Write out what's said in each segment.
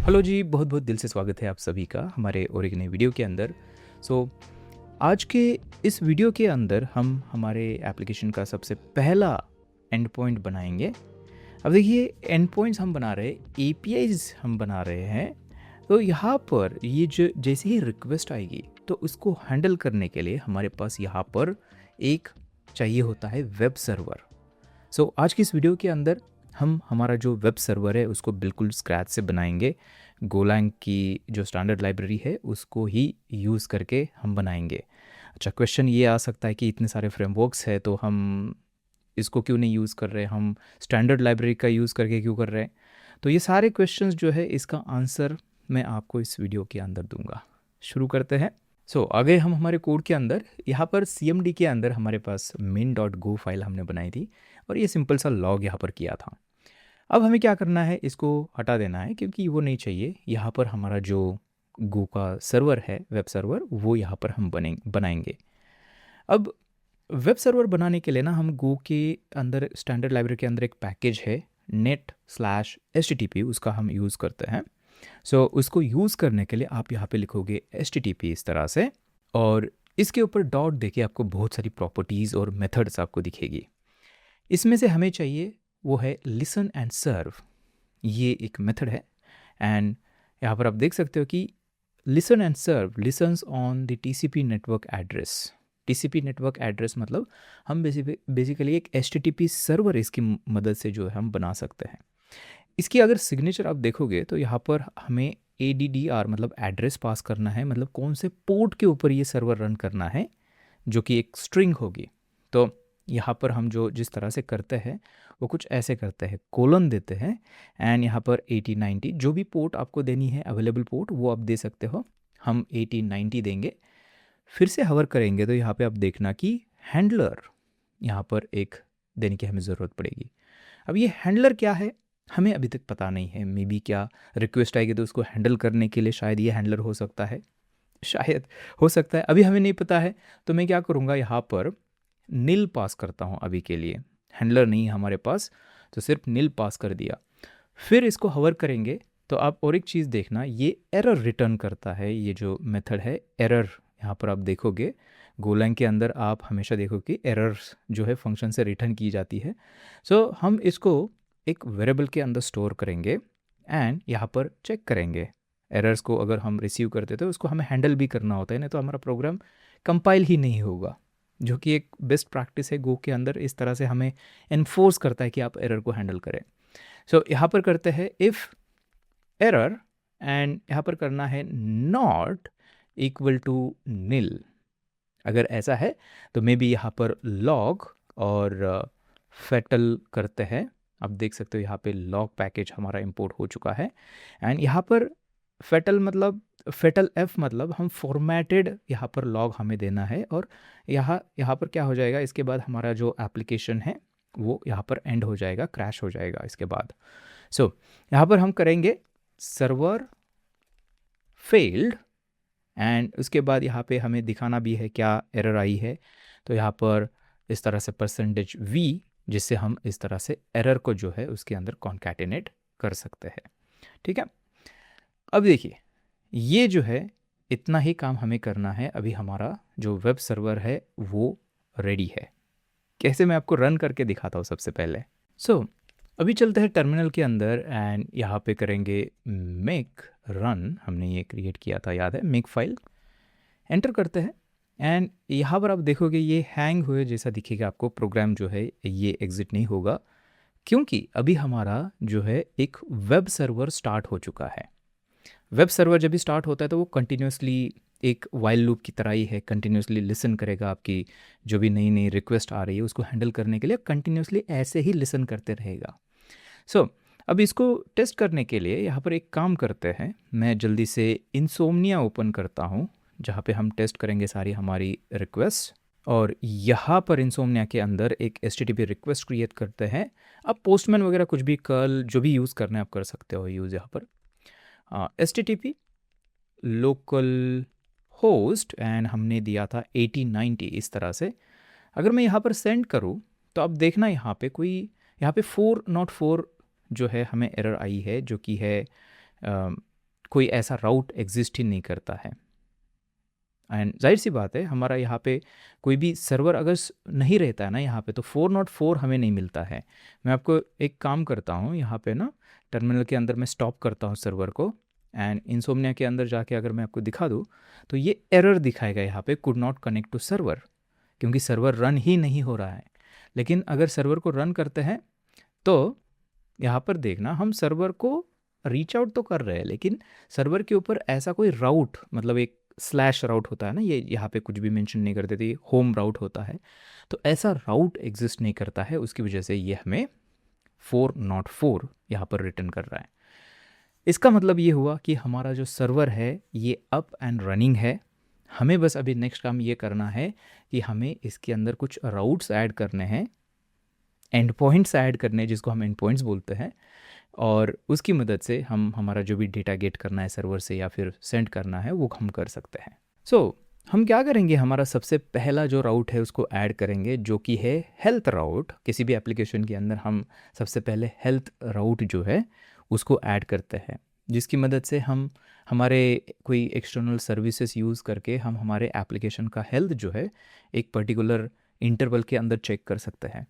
Hello जी, बहुत बहुत दिल से स्वागत है आप सभी का हमारे और एक नई वीडियो के अंदर। आज के इस वीडियो के अंदर हम हमारे एप्लीकेशन का सबसे पहला एंड पॉइंट बनाएंगे। अब देखिए, एंड पॉइंट्स हम बना रहे हैं, एपीआईज हम बना रहे हैं। तो यहाँ पर ये जो जैसे ही रिक्वेस्ट आएगी तो उसको हैंडल करने के लिए हमारे पास यहाँ पर एक चाहिए होता है वेब सर्वर। आज की इस वीडियो के अंदर हम हमारा जो वेब सर्वर है उसको बिल्कुल स्क्रैच से बनाएंगे। गोलैंग की जो स्टैंडर्ड लाइब्रेरी है उसको ही यूज़ करके हम बनाएंगे। अच्छा, क्वेश्चन ये आ सकता है कि इतने सारे फ्रेमवर्क्स है तो हम इसको क्यों नहीं यूज़ कर रहे, हम स्टैंडर्ड लाइब्रेरी का यूज़ करके क्यों कर रहे हैं। तो ये सारे क्वेश्चंस जो है इसका आंसर मैं आपको इस वीडियो के अंदर दूंगा। शुरू करते हैं। आगे हम हमारे कोड के अंदर यहाँ पर CMD के अंदर हमारे पास min.go फाइल हमने बनाई थी और ये सिंपल सा लॉग यहाँ पर किया था। अब हमें क्या करना है, इसको हटा देना है क्योंकि वो नहीं चाहिए। यहाँ पर हमारा जो गो का सर्वर है, वेब सर्वर, वो यहाँ पर हम बनाएंगे। अब वेब सर्वर बनाने के लिए ना हम गो के अंदर स्टैंडर्ड लाइब्रेरी के अंदर एक पैकेज है net/http, उसका हम यूज़ करते हैं। उसको यूज़ करने के लिए आप यहाँ पे लिखोगे http इस तरह से, और इसके ऊपर डॉट देके आपको बहुत सारी प्रॉपर्टीज़ और मेथड्स आपको दिखेगी। इसमें से हमें चाहिए वो है लिसन एंड सर्व, ये एक मेथड है। एंड यहाँ पर आप देख सकते हो कि listen and serve listens on the TCP network address. TCP network address मतलब हम बेसिकली एक HTTP सर्वर इसकी मदद से जो है हम बना सकते हैं। इसकी अगर सिग्नेचर आप देखोगे तो यहाँ पर हमें ADDR मतलब एड्रेस पास करना है, मतलब कौन से पोर्ट के ऊपर ये सर्वर रन करना है, जो कि एक स्ट्रिंग होगी। तो यहाँ पर हम जो जिस तरह से करते हैं वो कुछ ऐसे करते हैं, कोलन देते हैं एंड यहाँ पर 8090 जो भी पोर्ट आपको देनी है, अवेलेबल पोर्ट, वो आप दे सकते हो। हम 8090 देंगे, फिर से हवर करेंगे तो यहाँ पे आप देखना कि हैंडलर यहाँ पर एक देने की हमें ज़रूरत पड़ेगी। अब ये हैंडलर क्या है हमें अभी तक पता नहीं है। मे बी क्या रिक्वेस्ट आएगी तो उसको हैंडल करने के लिए शायद ये हैंडलर हो सकता है, शायद हो सकता है, अभी हमें नहीं पता है। तो मैं क्या करूँगा, यहाँ पर नील पास करता हूँ अभी के लिए, हैंडलर नहीं है हमारे पास तो सिर्फ नील पास कर दिया। फिर इसको हवर करेंगे तो आप और एक चीज़ देखना, ये एरर रिटर्न करता है। ये जो मेथड है एरर, यहाँ पर आप देखोगे गोलैंग के अंदर आप हमेशा देखो कि एरर्स जो है फंक्शन से रिटर्न की जाती है। हम इसको एक वेरिएबल के अंदर स्टोर करेंगे एंड यहाँ पर चेक करेंगे एरर्स को। अगर हम रिसीव करते तो उसको हमें हैंडल भी करना होता है, नहीं तो हमारा प्रोग्राम कंपाइल ही नहीं होगा, जो कि एक बेस्ट प्रैक्टिस है गो के अंदर। इस तरह से हमें एनफोर्स करता है कि आप एरर को हैंडल करें। यहाँ पर करते हैं इफ़ एरर एंड यहाँ पर करना है नॉट इक्वल टू नील। अगर ऐसा है तो मे बी यहाँ पर लॉग और फेटल करते हैं। आप देख सकते हो यहाँ पे लॉग पैकेज हमारा इंपोर्ट हो चुका है एंड यहाँ पर फेटल मतलब फेटल एफ मतलब हम फॉर्मेटेड यहाँ पर लॉग हमें देना है। और यहाँ पर क्या हो जाएगा, इसके बाद हमारा जो एप्लीकेशन है वो यहाँ पर एंड हो जाएगा, क्रैश हो जाएगा इसके बाद। यहाँ पर हम करेंगे सर्वर फेल्ड एंड उसके बाद यहाँ पे हमें दिखाना भी है क्या एरर आई है। तो यहाँ पर इस तरह से %v, जिससे हम इस तरह से एरर को जो है उसके अंदर कॉन्कैटिनेट कर सकते हैं। ठीक है, अब देखिए ये जो है इतना ही काम हमें करना है। अभी हमारा जो वेब सर्वर है वो रेडी है। कैसे, मैं आपको रन करके दिखाता हूँ सबसे पहले। अभी चलते हैं टर्मिनल के अंदर एंड यहाँ पे करेंगे मेक रन। हमने ये क्रिएट किया था, याद है, मेक फाइल, एंटर करते हैं एंड यहाँ पर आप देखोगे ये हैंग हुए जैसा दिखेगा आपको। प्रोग्राम जो है ये एग्जिट नहीं होगा क्योंकि अभी हमारा जो है एक वेब सर्वर स्टार्ट हो चुका है। वेब सर्वर जब भी स्टार्ट होता है तो वो कंटिन्यूसली एक वाइल लूप की तरह ही है, कंटिन्यूसली लिसन करेगा। आपकी जो भी नई नई रिक्वेस्ट आ रही है उसको हैंडल करने के लिए कंटिन्यूसली ऐसे ही लिसन करते रहेगा। अब इसको टेस्ट करने के लिए यहाँ पर एक काम करते हैं, मैं जल्दी से इंसोमनिया ओपन करता हूँ जहाँ पे हम टेस्ट करेंगे सारी हमारी रिक्वेस्ट। और यहाँ पर इंसोमनिया के अंदर एक HTTP रिक्वेस्ट क्रिएट करते हैं। अब पोस्टमैन वगैरह कुछ भी कर्ल जो भी यूज़ करना है आप कर सकते हो यूज़। यहाँ पर HTTP लोकल होस्ट एंड हमने दिया था 8090 इस तरह से। अगर मैं यहाँ पर सेंड करूँ तो अब देखना यहाँ पे कोई 404 जो है हमें एरर आई है, जो कि है कोई ऐसा राउट एग्जिस्ट ही नहीं करता है। एंड जाहिर सी बात है, हमारा यहाँ पे कोई भी सर्वर अगर नहीं रहता है ना यहाँ पे, तो 404 हमें नहीं मिलता है। मैं आपको एक काम करता हूँ, यहाँ पे ना टर्मिनल के अंदर मैं स्टॉप करता हूँ सर्वर को, एंड इंसोम्निया के अंदर जाके अगर मैं आपको दिखा दूँ तो ये एरर दिखाएगा यहाँ पे, could not connect to server, क्योंकि सर्वर रन ही नहीं हो रहा है। लेकिन अगर सर्वर को रन करते हैं तो यहाँ पर देखना, हम सर्वर को रीच आउट तो कर रहे हैं, लेकिन सर्वर के ऊपर ऐसा कोई राउट, मतलब एक स्लैश राउट होता है ना, ये यहाँ पे कुछ भी मेंशन नहीं करते थे, होम राउट होता है, तो ऐसा राउट एग्जिस्ट नहीं करता है। उसकी वजह से ये हमें 404 यहाँ पर रिटर्न कर रहा है। इसका मतलब ये हुआ कि हमारा जो सर्वर है ये अप एंड रनिंग है। हमें बस अभी नेक्स्ट काम ये करना है कि हमें इसके अंदर कुछ राउट्स ऐड करने हैं, एंड पॉइंट्स ऐड करने हैं, जिसको हम एंड पॉइंट्स बोलते हैं, और उसकी मदद से हम हमारा जो भी डेटा गेट करना है सर्वर से या फिर सेंड करना है वो हम कर सकते हैं। सो हम क्या करेंगे, हमारा सबसे पहला जो राउट है उसको ऐड करेंगे, जो कि है हेल्थ राउट। किसी भी एप्लीकेशन के अंदर हम सबसे पहले हेल्थ राउट जो है उसको ऐड करते हैं, जिसकी मदद से हम हमारे कोई एक्सटर्नल सर्विसेज यूज़ करके हम हमारे एप्लीकेशन का हेल्थ जो है एक पर्टिकुलर इंटरवल के अंदर चेक कर सकते हैं।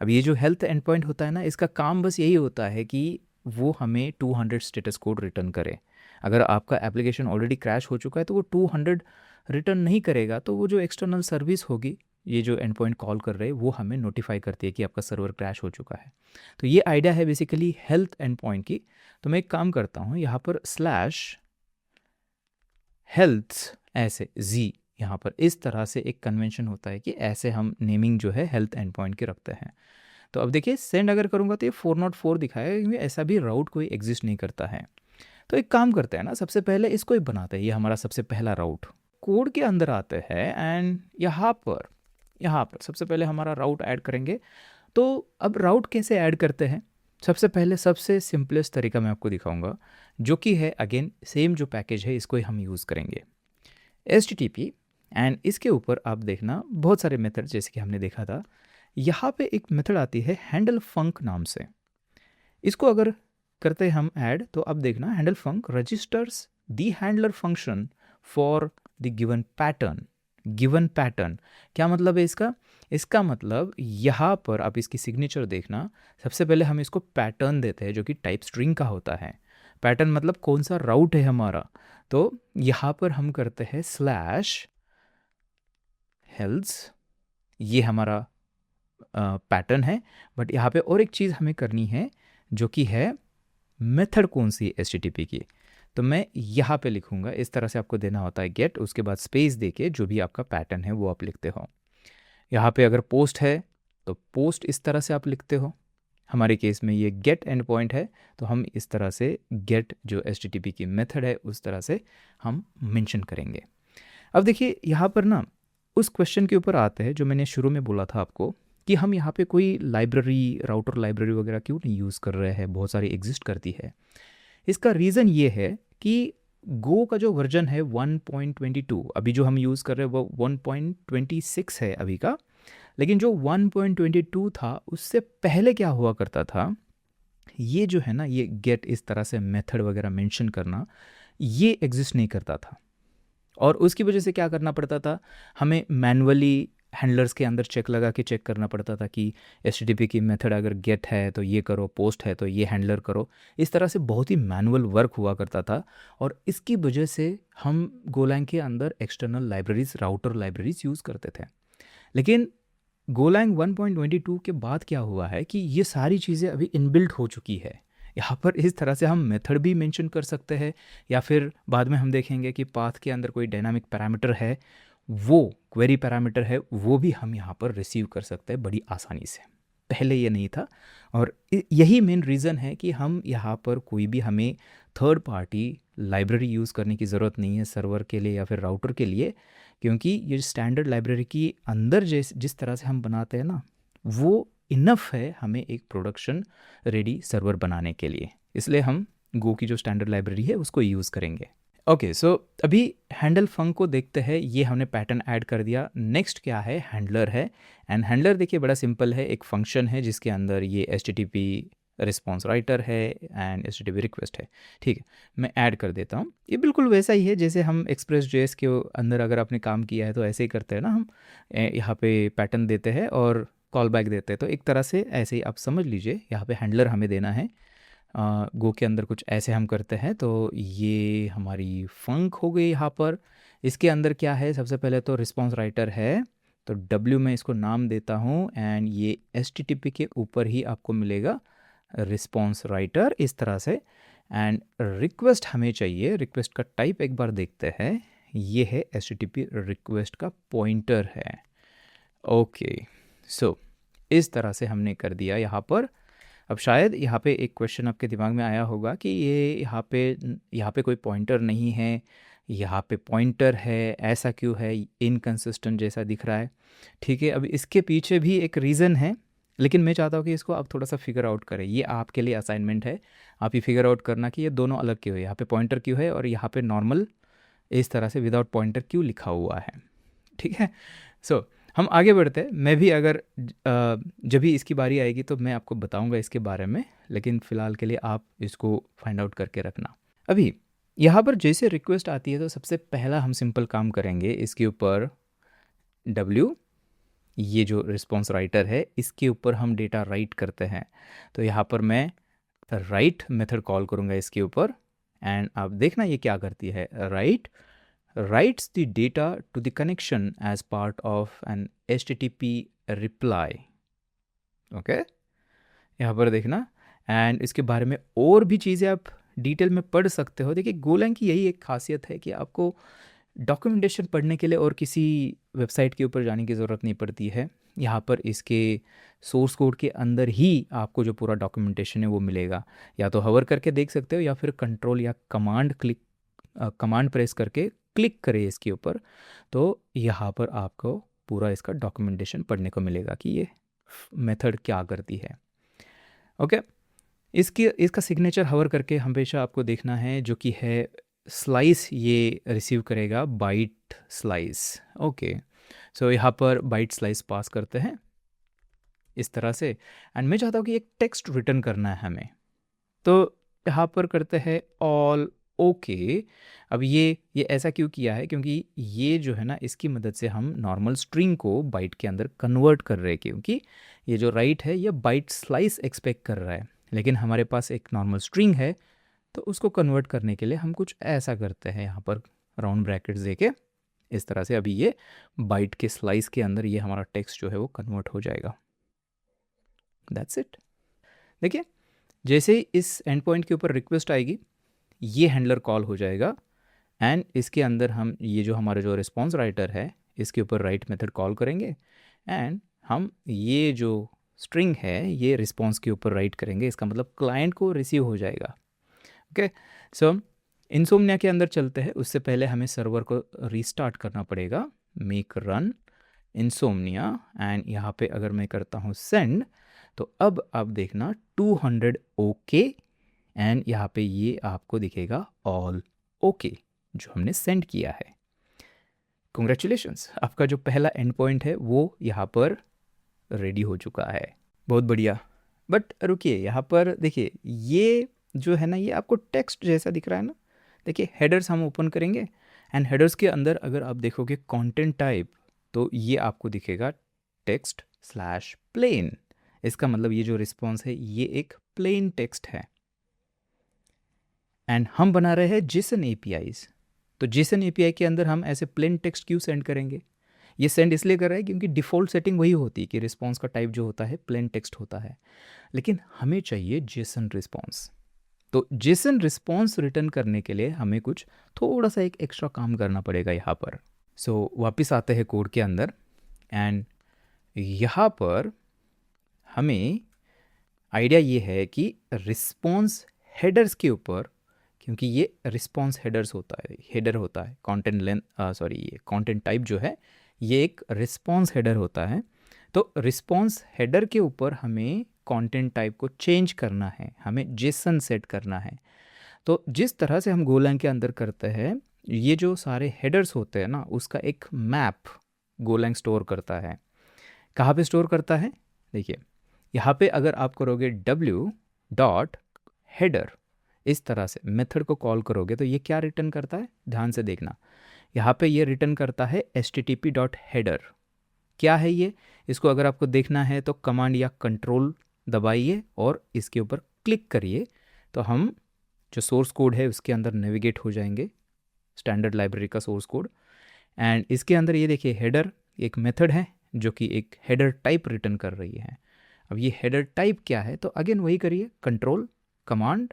अब ये जो हेल्थ एंड पॉइंट होता है ना, इसका काम बस यही होता है कि वो हमें 200 स्टेटस कोड रिटर्न करे। अगर आपका एप्लीकेशन ऑलरेडी क्रैश हो चुका है तो वो 200 रिटर्न नहीं करेगा, तो वो जो एक्सटर्नल सर्विस होगी, ये जो एंड पॉइंट कॉल कर रहे हैं, वो हमें नोटिफाई करती है कि आपका सर्वर क्रैश हो चुका है। तो ये आइडिया है बेसिकली हेल्थ एंड पॉइंट की। तो मैं एक काम करता हूँ, यहाँ पर स्लैश हेल्थ ऐसे जी, यहाँ पर इस तरह से एक कन्वेंशन होता है कि ऐसे हम नेमिंग जो है हेल्थ एंड पॉइंट की रखते हैं। तो अब देखिए सेंड अगर करूँगा तो ये 404 दिखाएगा, क्योंकि ऐसा भी राउट कोई एग्जिस्ट नहीं करता है। तो एक काम करते हैं ना, सबसे पहले इसको ही बनाते हैं, ये हमारा सबसे पहला राउट। कोड के अंदर आते हैं एंड यहाँ पर सबसे पहले हमारा राउट ऐड करेंगे। तो अब राउट कैसे ऐड करते हैं, सबसे पहले सबसे सिंपलेस्ट तरीका मैं आपको दिखाऊंगा, जो कि है अगेन सेम जो पैकेज है इसको ही हम यूज़ करेंगे, HTTP। एंड इसके ऊपर आप देखना बहुत सारे मेथड, जैसे कि हमने देखा था, यहाँ पे एक मेथड आती है हैंडल फंक नाम से। इसको अगर करते हैं हम ऐड, तो अब देखना handle func registers the handler function for the given pattern. Given pattern क्या मतलब है इसका? इसका मतलब यहाँ पर आप इसकी सिग्नेचर देखना, सबसे पहले हम इसको पैटर्न देते हैं जो कि टाइप स्ट्रिंग का होता है। पैटर्न मतलब कौन सा राउट है हमारा, तो यहाँ पर हम करते हैं स्लैश हेल्थ, ये हमारा पैटर्न है। बट यहाँ पे और एक चीज़ हमें करनी है, जो कि है मेथड कौन सी है HTTP की। तो मैं यहाँ पे लिखूँगा, इस तरह से आपको देना होता है गेट, उसके बाद स्पेस देके जो भी आपका पैटर्न है वो आप लिखते हो। यहाँ पे अगर पोस्ट है तो पोस्ट इस तरह से आप लिखते हो। हमारे केस में ये गेट एंड पॉइंट है, तो हम इस तरह से गेट जो HTTP की मेथड है उस तरह से हम मेंशन करेंगे। अब देखिए यहाँ पर ना उस क्वेश्चन के ऊपर आते हैं जो मैंने शुरू में बोला था आपको, कि हम यहाँ पे कोई लाइब्रेरी, राउटर लाइब्रेरी वगैरह क्यों नहीं यूज़ कर रहे हैं, बहुत सारी एग्जिस्ट करती है। इसका रीज़न ये है कि गो का जो वर्जन है 1.22, अभी जो हम यूज़ कर रहे हैं वो 1.26 है अभी का, लेकिन जो 1.22 था उससे पहले क्या हुआ करता था, ये जो है ना, ये गेट इस तरह से मेथड वगैरह मेंशन करना, ये एग्जिस्ट नहीं करता था। और उसकी वजह से क्या करना पड़ता था, हमें मैनुअली हैंडलर्स के अंदर चेक लगा के चेक करना पड़ता था कि HTTP की मेथड अगर गेट है तो ये करो, पोस्ट है तो ये हैंडलर करो। इस तरह से बहुत ही मैनुअल वर्क हुआ करता था, और इसकी वजह से हम गोलैंग के अंदर external libraries, router libraries use करते थे। लेकिन गोलैंग 1.22 के बाद क्या हुआ है कि ये सारी चीज़ें अभी इनबिल्ट हो चुकी है। यहाँ पर इस तरह से हम मेथड भी मेंशन कर सकते हैं, या फिर बाद में हम देखेंगे कि पाथ के अंदर कोई डायनामिक पैरामीटर है, वो क्वेरी पैरामीटर है, वो भी हम यहाँ पर रिसीव कर सकते हैं बड़ी आसानी से। पहले ये नहीं था, और यही मेन रीज़न है कि हम यहाँ पर कोई भी हमें थर्ड पार्टी लाइब्रेरी यूज़ करने की ज़रूरत नहीं है सर्वर के लिए या फिर राउटर के लिए, क्योंकि ये स्टैंडर्ड लाइब्रेरी की अंदर जिस तरह से हम बनाते हैं ना, वो इनफ है हमें एक प्रोडक्शन रेडी सर्वर बनाने के लिए। इसलिए हम गो की जो स्टैंडर्ड लाइब्रेरी है उसको यूज़ करेंगे। ओके, सो अभी हैंडल फंक को देखते हैं, ये हमने पैटर्न ऐड कर दिया। नेक्स्ट क्या है, हैंडलर है। एंड हैंडलर देखिए बड़ा सिंपल है, एक फंक्शन है जिसके अंदर ये HTTP रिस्पॉन्स राइटर है एंड HTTP रिक्वेस्ट है। ठीक है, मैं ऐड कर देता हूँ। ये बिल्कुल वैसा ही है जैसे हम Express.js के अंदर अगर आपने काम किया है तो ऐसे ही करते हैं ना हम। यहाँ पे पैटर्न देते हैं और कॉल बैक देते हैं, तो एक तरह से ऐसे ही आप समझ लीजिए। यहाँ पे हैंडलर हमें देना है। गो के अंदर कुछ ऐसे हम करते हैं। तो ये हमारी फंक हो गई यहाँ पर। इसके अंदर क्या है, सबसे पहले तो रिस्पॉन्स राइटर है, तो W में इसको नाम देता हूँ एंड ये HTTP के ऊपर ही आपको मिलेगा रिस्पॉन्स राइटर इस तरह से। एंड रिक्वेस्ट हमें चाहिए, रिक्वेस्ट का टाइप एक बार देखते हैं। ये है HTTP रिक्वेस्ट का पॉइंटर है। ओके, सो इस तरह से हमने कर दिया यहाँ पर। अब शायद यहाँ पे एक क्वेश्चन आपके दिमाग में आया होगा कि ये यहाँ पे कोई पॉइंटर नहीं है, यहाँ पे पॉइंटर है, ऐसा क्यों है, इनकंसिस्टेंट जैसा दिख रहा है। ठीक है, अब इसके पीछे भी एक रीज़न है, लेकिन मैं चाहता हूँ कि इसको आप थोड़ा सा फिगर आउट करें। ये आपके लिए असाइनमेंट है, आप ये फिगर आउट करना कि ये दोनों अलग क्यों है, यहाँ पे पॉइंटर क्यों है और यहाँ पे नॉर्मल इस तरह से विदाउट पॉइंटर क्यों लिखा हुआ है। ठीक है, सो हम आगे बढ़ते हैं। मैं भी अगर जब भी इसकी बारी आएगी तो मैं आपको बताऊंगा इसके बारे में, लेकिन फ़िलहाल के लिए आप इसको फाइंड आउट करके रखना। अभी यहाँ पर जैसे रिक्वेस्ट आती है तो सबसे पहला हम सिंपल काम करेंगे, इसके ऊपर W, ये जो रिस्पॉन्स राइटर है इसके ऊपर हम डेटा राइट करते हैं। तो यहाँ पर मैं राइट मेथड कॉल करूँगा इसके ऊपर, एंड आप देखना ये क्या करती है। Right writes the data to the connection as part of an HTTP reply। Okay, यहाँ पर देखना, एंड इसके बारे में और भी चीज़ें आप डिटेल में पढ़ सकते हो। देखिए गोलैंग की यही एक खासियत है कि आपको डॉक्यूमेंटेशन पढ़ने के लिए और किसी वेबसाइट के ऊपर जाने की ज़रूरत नहीं पड़ती है। यहाँ पर इसके सोर्स कोड के अंदर ही आपको जो पूरा डॉक्यूमेंटेशन है वो मिलेगा। या तो हवर करके देख सकते हो या फिर कंट्रोल या कमांड प्रेस करके क्लिक करें इसके ऊपर, तो यहाँ पर आपको पूरा इसका डॉक्यूमेंटेशन पढ़ने को मिलेगा कि ये मेथड क्या करती है। ओके, इसका सिग्नेचर हवर करके हमेशा आपको देखना है, जो कि है स्लाइस, ये रिसीव करेगा बाइट स्लाइस। ओके, सो यहाँ पर बाइट स्लाइस पास करते हैं इस तरह से, एंड मैं चाहता हूँ कि एक टेक्स्ट रिटर्न करना है हमें, तो यहाँ पर करते हैं ऑल ओके। अब ये ऐसा क्यों किया है, क्योंकि ये जो है ना इसकी मदद से हम नॉर्मल स्ट्रिंग को बाइट के अंदर कन्वर्ट कर रहे हैं, क्योंकि ये जो राइट है ये बाइट स्लाइस एक्सपेक्ट कर रहा है, लेकिन हमारे पास एक नॉर्मल स्ट्रिंग है, तो उसको कन्वर्ट करने के लिए हम कुछ ऐसा करते हैं, यहाँ पर राउंड ब्रैकेट्स देके इस तरह से। अभी ये बाइट के स्लाइस के अंदर ये हमारा टेक्स्ट जो है वो कन्वर्ट हो जाएगा। That's it. देखिए जैसे ही इस एंड पॉइंट के ऊपर रिक्वेस्ट आएगी ये हैंडलर कॉल हो जाएगा, एंड इसके अंदर हम ये जो हमारा जो रिस्पॉन्स राइटर है इसके ऊपर राइट मेथड कॉल करेंगे, एंड हम ये जो स्ट्रिंग है ये रिस्पॉन्स के ऊपर राइट करेंगे। इसका मतलब क्लाइंट को रिसीव हो जाएगा। ओके, सो इंसोमनिया के अंदर चलते हैं। उससे पहले हमें सर्वर को रीस्टार्ट करना पड़ेगा। मेक रन इंसोमनिया, एंड यहाँ पे अगर मैं करता हूँ सेंड, तो अब आप देखना 200 ओके, एंड यहाँ पे ये आपको दिखेगा ऑल ओके जो हमने सेंड किया है। कॉन्ग्रेचुलेशंस, आपका जो पहला एंड पॉइंट है वो यहाँ पर रेडी हो चुका है। बहुत बढ़िया। बट रुकिए, यहाँ पर देखिए ये जो है ना ये आपको टेक्स्ट जैसा दिख रहा है ना। देखिए हेडर्स हम ओपन करेंगे, एंड हेडर्स के अंदर अगर आप देखोगे कंटेंट टाइप, तो ये आपको दिखेगा टेक्स्ट स्लैश प्लेन। इसका मतलब ये जो रिस्पॉन्स है ये एक प्लेन टेक्स्ट है, एंड हम बना रहे हैं जेसन एपीआईज। तो जेसन एपीआई के अंदर हम ऐसे प्लेन टेक्स्ट क्यों सेंड करेंगे? ये सेंड इसलिए कर रहा है क्योंकि डिफ़ॉल्ट सेटिंग वही होती है कि रिस्पॉन्स का टाइप जो होता है प्लेन टेक्स्ट होता है, लेकिन हमें चाहिए जेसन रिस्पॉन्स। तो जेसन रिस्पॉन्स रिटर्न करने के लिए हमें कुछ थोड़ा सा एक एक्स्ट्रा काम करना पड़ेगा यहाँ पर। सो वापस आते हैं कोड के अंदर, एंड यहाँ पर हमें आइडिया ये है कि रिस्पॉन्स हेडर्स के ऊपर, क्योंकि ये रिस्पॉन्स हेडर्स होता है, हेडर होता है, कंटेंट ये कंटेंट टाइप जो है ये एक रिस्पॉन्स हेडर होता है। तो रिस्पॉन्स हेडर के ऊपर हमें कंटेंट टाइप को चेंज करना है, हमें जेसन सेट करना है। तो जिस तरह से हम गोलैंग के अंदर करते हैं, ये जो सारे हेडर्स होते हैं ना उसका एक मैप गोलैंग स्टोर करता है। कहाँ पे स्टोर करता है? देखिए यहाँ पे अगर आप करोगे W, डॉट हेडर, इस तरह से मेथड को कॉल करोगे तो ये क्या रिटर्न करता है, ध्यान से देखना। यहाँ पे ये रिटर्न करता है http डॉट हेडर। क्या है ये, इसको अगर आपको देखना है तो कमांड या कंट्रोल दबाइए और इसके ऊपर क्लिक करिए, तो हम जो सोर्स कोड है उसके अंदर नेविगेट हो जाएंगे, स्टैंडर्ड लाइब्रेरी का सोर्स कोड। एंड इसके अंदर ये देखिए हेडर एक मेथड है जो कि एक हेडर टाइप रिटर्न कर रही है। अब ये हेडर टाइप क्या है, तो अगेन वही करिए, कंट्रोल कमांड,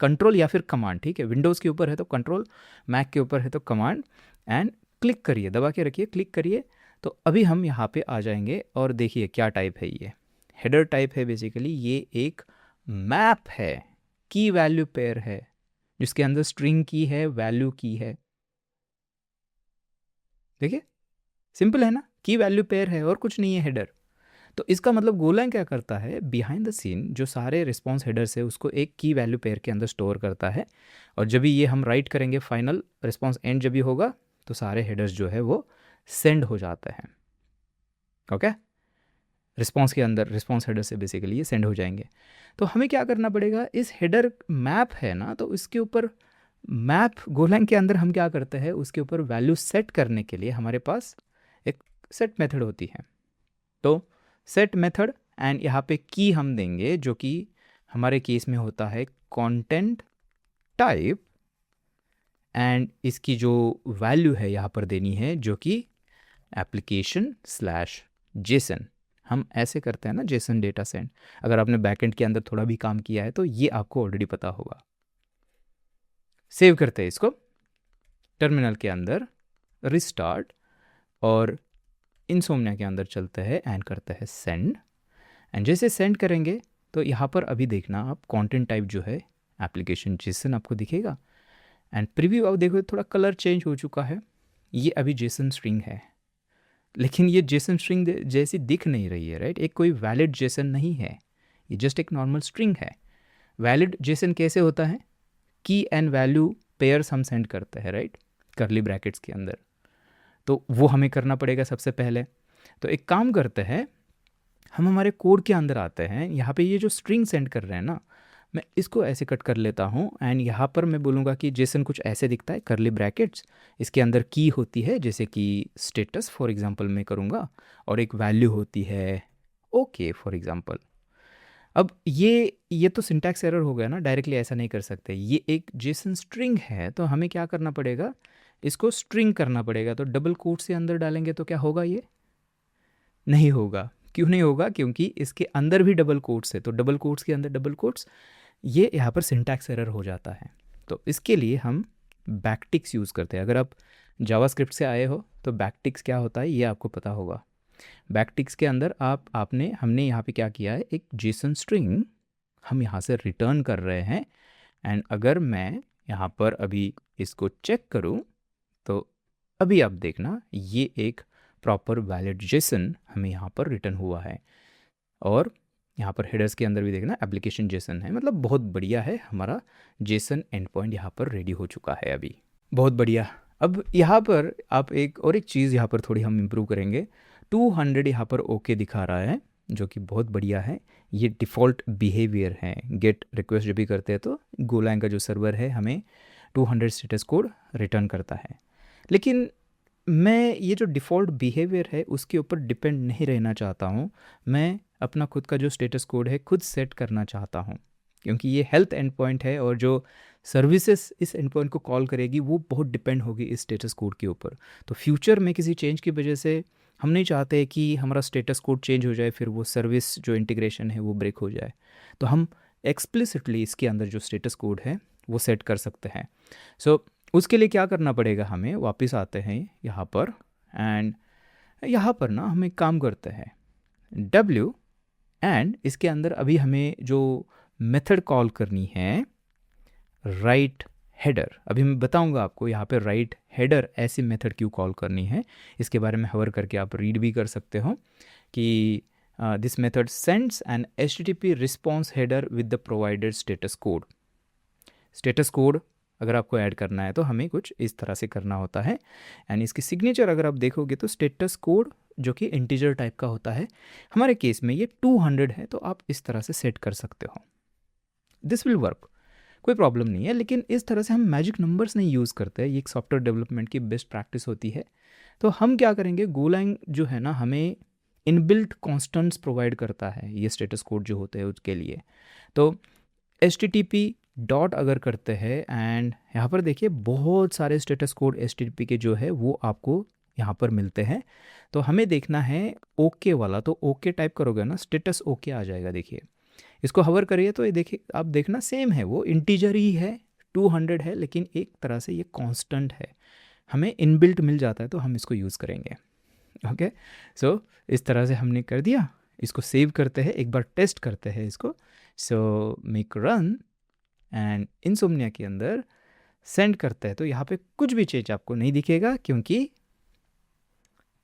कंट्रोल या फिर कमांड, ठीक है, विंडोज़ के ऊपर है तो कंट्रोल, मैक के ऊपर है तो कमांड, एंड क्लिक करिए, दबा के रखिए, क्लिक करिए। तो अभी हम यहाँ पे आ जाएंगे और देखिए क्या टाइप है, ये हेडर टाइप है। बेसिकली ये एक मैप है, की वैल्यू पेयर है, जिसके अंदर स्ट्रिंग की है, वैल्यू की है। देखिए सिंपल है ना, की वैल्यू पेयर है और कुछ नहीं है हेडर। तो इसका मतलब गोलैंग क्या करता है, बिहाइंड द सीन जो सारे रिस्पॉन्स हेडर्स है उसको एक की वैल्यू पेयर के अंदर स्टोर करता है, और जब भी ये हम राइट करेंगे फाइनल रिस्पॉन्स एंड जब भी होगा तो सारे हेडर्स जो है वो सेंड हो जाते हैं। ओके, रिस्पॉन्स के अंदर रिस्पॉन्स हेडर से बेसिकली ये सेंड हो जाएंगे। तो हमें क्या करना पड़ेगा, इस हेडर मैप है ना, तो इसके ऊपर मैप गोलैंग के अंदर हम क्या करते हैं, उसके ऊपर वैल्यू सेट करने के लिए हमारे पास एक सेट मेथड होती है। तो सेट मेथड एंड यहाँ पे की हम देंगे जो कि हमारे केस में होता है कंटेंट टाइप, एंड इसकी जो वैल्यू है यहाँ पर देनी है जो कि एप्लीकेशन स्लैश जेसन। हम ऐसे करते हैं ना जेसन डेटा सेंड, अगर आपने बैकएंड के अंदर थोड़ा भी काम किया है तो ये आपको ऑलरेडी पता होगा। सेव करते हैं इसको टर्मिनल के अंदर, रिस्टार्ट, और इनसोमनिया के अंदर चलते हैं एंड करते हैं सेंड। एंड जैसे सेंड करेंगे तो यहाँ पर अभी देखना आप कंटेंट टाइप जो है एप्लीकेशन जेसन आपको दिखेगा, एंड प्रीव्यू अब देखो थोड़ा कलर चेंज हो चुका है, ये अभी जेसन स्ट्रिंग है, लेकिन ये जेसन स्ट्रिंग जैसी दिख नहीं रही है, राइट। एक कोई वैलिड जेसन नहीं है, ये जस्ट एक नॉर्मल स्ट्रिंग है। वैलिड जेसन कैसे होता है, की एंड वैल्यू पेयर्स हम सेंड करते हैं, राइट, करली ब्रैकेट्स के अंदर। तो वो हमें करना पड़ेगा सबसे पहले। तो एक काम करते हैं, हम हमारे कोड के अंदर आते हैं, यहाँ पे ये जो स्ट्रिंग सेंड कर रहे हैं ना, मैं इसको ऐसे कट कर लेता हूँ, एंड यहाँ पर मैं बोलूँगा कि जेसन कुछ ऐसे दिखता है, करली ब्रैकेट्स, इसके अंदर की होती है जैसे कि स्टेटस फॉर एग्जांपल मैं करूँगा, और एक वैल्यू होती है ओके फॉर एग्जांपल। अब ये तो सिंटैक्स एरर हो गया ना, डायरेक्टली ऐसा नहीं कर सकते, ये एक जेसन स्ट्रिंग है तो हमें क्या करना पड़ेगा, इसको स्ट्रिंग करना पड़ेगा। तो डबल कोट से अंदर डालेंगे तो क्या होगा, ये नहीं होगा। क्यों नहीं होगा, क्योंकि इसके अंदर भी डबल कोट्स है, तो डबल कोट्स के अंदर डबल कोट्स, ये यहाँ पर सिंटैक्स एरर हो जाता है। तो इसके लिए हम बैकटिक्स यूज़ करते हैं। अगर आप जावास्क्रिप्ट से आए हो तो बैकटिक्स क्या होता है ये आपको पता होगा। बैकटिक्स के अंदर हमने यहाँ पे क्या किया है, एक जेसन स्ट्रिंग हम यहाँ से रिटर्न कर रहे हैं, एंड अगर मैं यहाँ पर अभी इसको चेक करूँ तो अभी आप देखना ये एक प्रॉपर वैलिड जेसन हमें यहाँ पर रिटर्न हुआ है। और यहाँ पर हेडर्स के अंदर भी देखना एप्लीकेशन जेसन है, मतलब बहुत बढ़िया है, हमारा जेसन एंड पॉइंट यहाँ पर रेडी हो चुका है अभी, बहुत बढ़िया। अब यहाँ पर आप एक चीज़ यहाँ पर थोड़ी हम इम्प्रूव करेंगे। 200 यहाँ पर ओके दिखा रहा है जो कि बहुत बढ़िया है, ये डिफ़ॉल्ट बिहेवियर है। गेट रिक्वेस्ट जब भी करते हैं तो गोलैंग का जो सर्वर है हमें 200 स्टेटस कोड रिटर्न करता है। लेकिन मैं ये जो डिफ़ॉल्ट बिहेवियर है उसके ऊपर डिपेंड नहीं रहना चाहता हूँ, मैं अपना खुद का जो स्टेटस कोड है खुद सेट करना चाहता हूँ, क्योंकि ये हेल्थ एंड पॉइंट है और जो सर्विसेज इस एंड पॉइंट को कॉल करेगी वो बहुत डिपेंड होगी इस स्टेटस कोड के ऊपर। तो फ्यूचर में किसी चेंज की वजह से हम नहीं चाहते कि हमारा स्टेटस कोड चेंज हो जाए, फिर वो सर्विस जो इंटीग्रेशन है वो ब्रेक हो जाए। तो हम एक्सप्लिसिटली इसके अंदर जो स्टेटस कोड है वो सेट कर सकते हैं। सो उसके लिए क्या करना पड़ेगा, हमें वापस आते हैं यहाँ पर, एंड यहाँ पर ना हम एक काम करते हैं W, एंड इसके अंदर अभी हमें जो मेथड कॉल करनी है राइट हेडर। अभी मैं बताऊंगा आपको यहाँ पे राइट हेडर ऐसी मेथड क्यों कॉल करनी है, इसके बारे में हवर करके आप रीड भी कर सकते हो कि this method sends an HTTP response header with the provided status code. Status code अगर आपको ऐड करना है तो हमें कुछ इस तरह से करना होता है, एंड इसकी सिग्नेचर अगर आप देखोगे तो स्टेटस कोड जो कि इंटीजर टाइप का होता है, हमारे केस में ये 200 है, तो आप इस तरह से सेट कर सकते हो। दिस विल वर्क, कोई प्रॉब्लम नहीं है। लेकिन इस तरह से हम मैजिक नंबर्स नहीं यूज़ करते हैं, ये एक सॉफ्टवेयर डेवलपमेंट की बेस्ट प्रैक्टिस होती है। तो हम क्या करेंगे, गोलैंग जो है ना हमें इनबिल्ट कॉन्स्टेंट्स प्रोवाइड करता है ये स्टेटस कोड जो होते हैं उसके लिए। तो HTTP डॉट अगर करते हैं एंड यहाँ पर देखिए बहुत सारे स्टेटस कोड HTTP के जो है वो आपको यहाँ पर मिलते हैं। तो हमें देखना है ओके वाला, तो ओके टाइप करोगे ना स्टेटस ओके आ जाएगा। देखिए इसको हवर करिए तो ये देखिए आप देखना सेम है, वो इंटीजर ही है, 200 है, लेकिन एक तरह से ये कांस्टेंट है, हमें इनबिल्ट मिल जाता है तो हम इसको यूज़ करेंगे। ओके सो इस तरह से हमने कर दिया, इसको सेव करते हैं, एक बार टेस्ट करते हैं इसको। So make run and insomnia के अंदर सेंड करते हैं तो यहाँ पे कुछ भी चेंज आपको नहीं दिखेगा, क्योंकि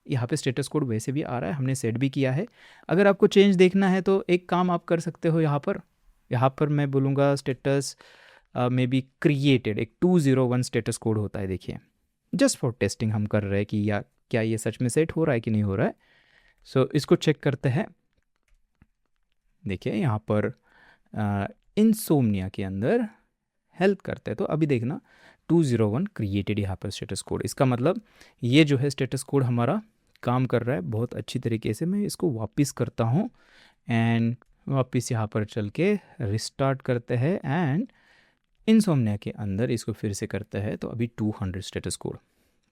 यहाँ पे स्टेटस कोड वैसे भी आ रहा है, हमने सेट भी किया है। अगर आपको चेंज देखना है तो एक काम आप कर सकते हो, यहाँ पर मैं बोलूँगा स्टेटस में बी क्रिएटेड, एक 201 स्टेटस कोड होता है। देखिए जस्ट फॉर टेस्टिंग हम कर रहे हैं कि या क्या ये सच में सेट हो रहा है कि नहीं हो रहा है। सो इसको चेक करते हैं। देखिए यहाँ पर इनसोम्निया के अंदर हेल्प करते हैं तो अभी देखना 201 क्रिएटेड यहाँ पर स्टेटस कोड। इसका मतलब ये जो है स्टेटस कोड हमारा काम कर रहा है बहुत अच्छी तरीके से। मैं इसको वापस करता हूँ एंड वापस यहाँ पर चल के रिस्टार्ट करते हैं एंड इनसोम्निया के अंदर इसको फिर से करते हैं तो अभी 200 स्टेटस कोड।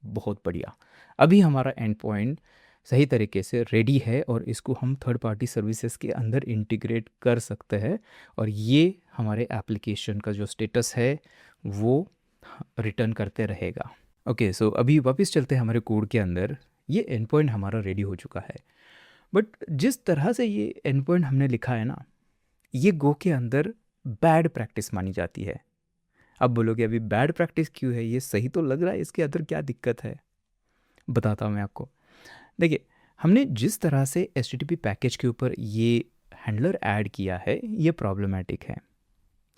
बहुत बढ़िया, अभी हमारा एंड पॉइंट सही तरीके से रेडी है और इसको हम थर्ड पार्टी सर्विसेज के अंदर इंटीग्रेट कर सकते हैं और ये हमारे एप्लीकेशन का जो स्टेटस है वो रिटर्न करते रहेगा। ओके सो अभी वापस चलते हैं हमारे कोड के अंदर। ये एंड पॉइंट हमारा रेडी हो चुका है, बट जिस तरह से ये एंड पॉइंट हमने लिखा है ना, ये गो के अंदर बैड प्रैक्टिस मानी जाती है। अब बोलोगे अभी बैड प्रैक्टिस क्यों है, ये सही तो लग रहा है, इसके अंदर क्या दिक्कत है, बताता हूँ मैं आपको। देखिए हमने जिस तरह से HTTP पैकेज के ऊपर ये हैंडलर ऐड किया है ये प्रॉब्लमेटिक है।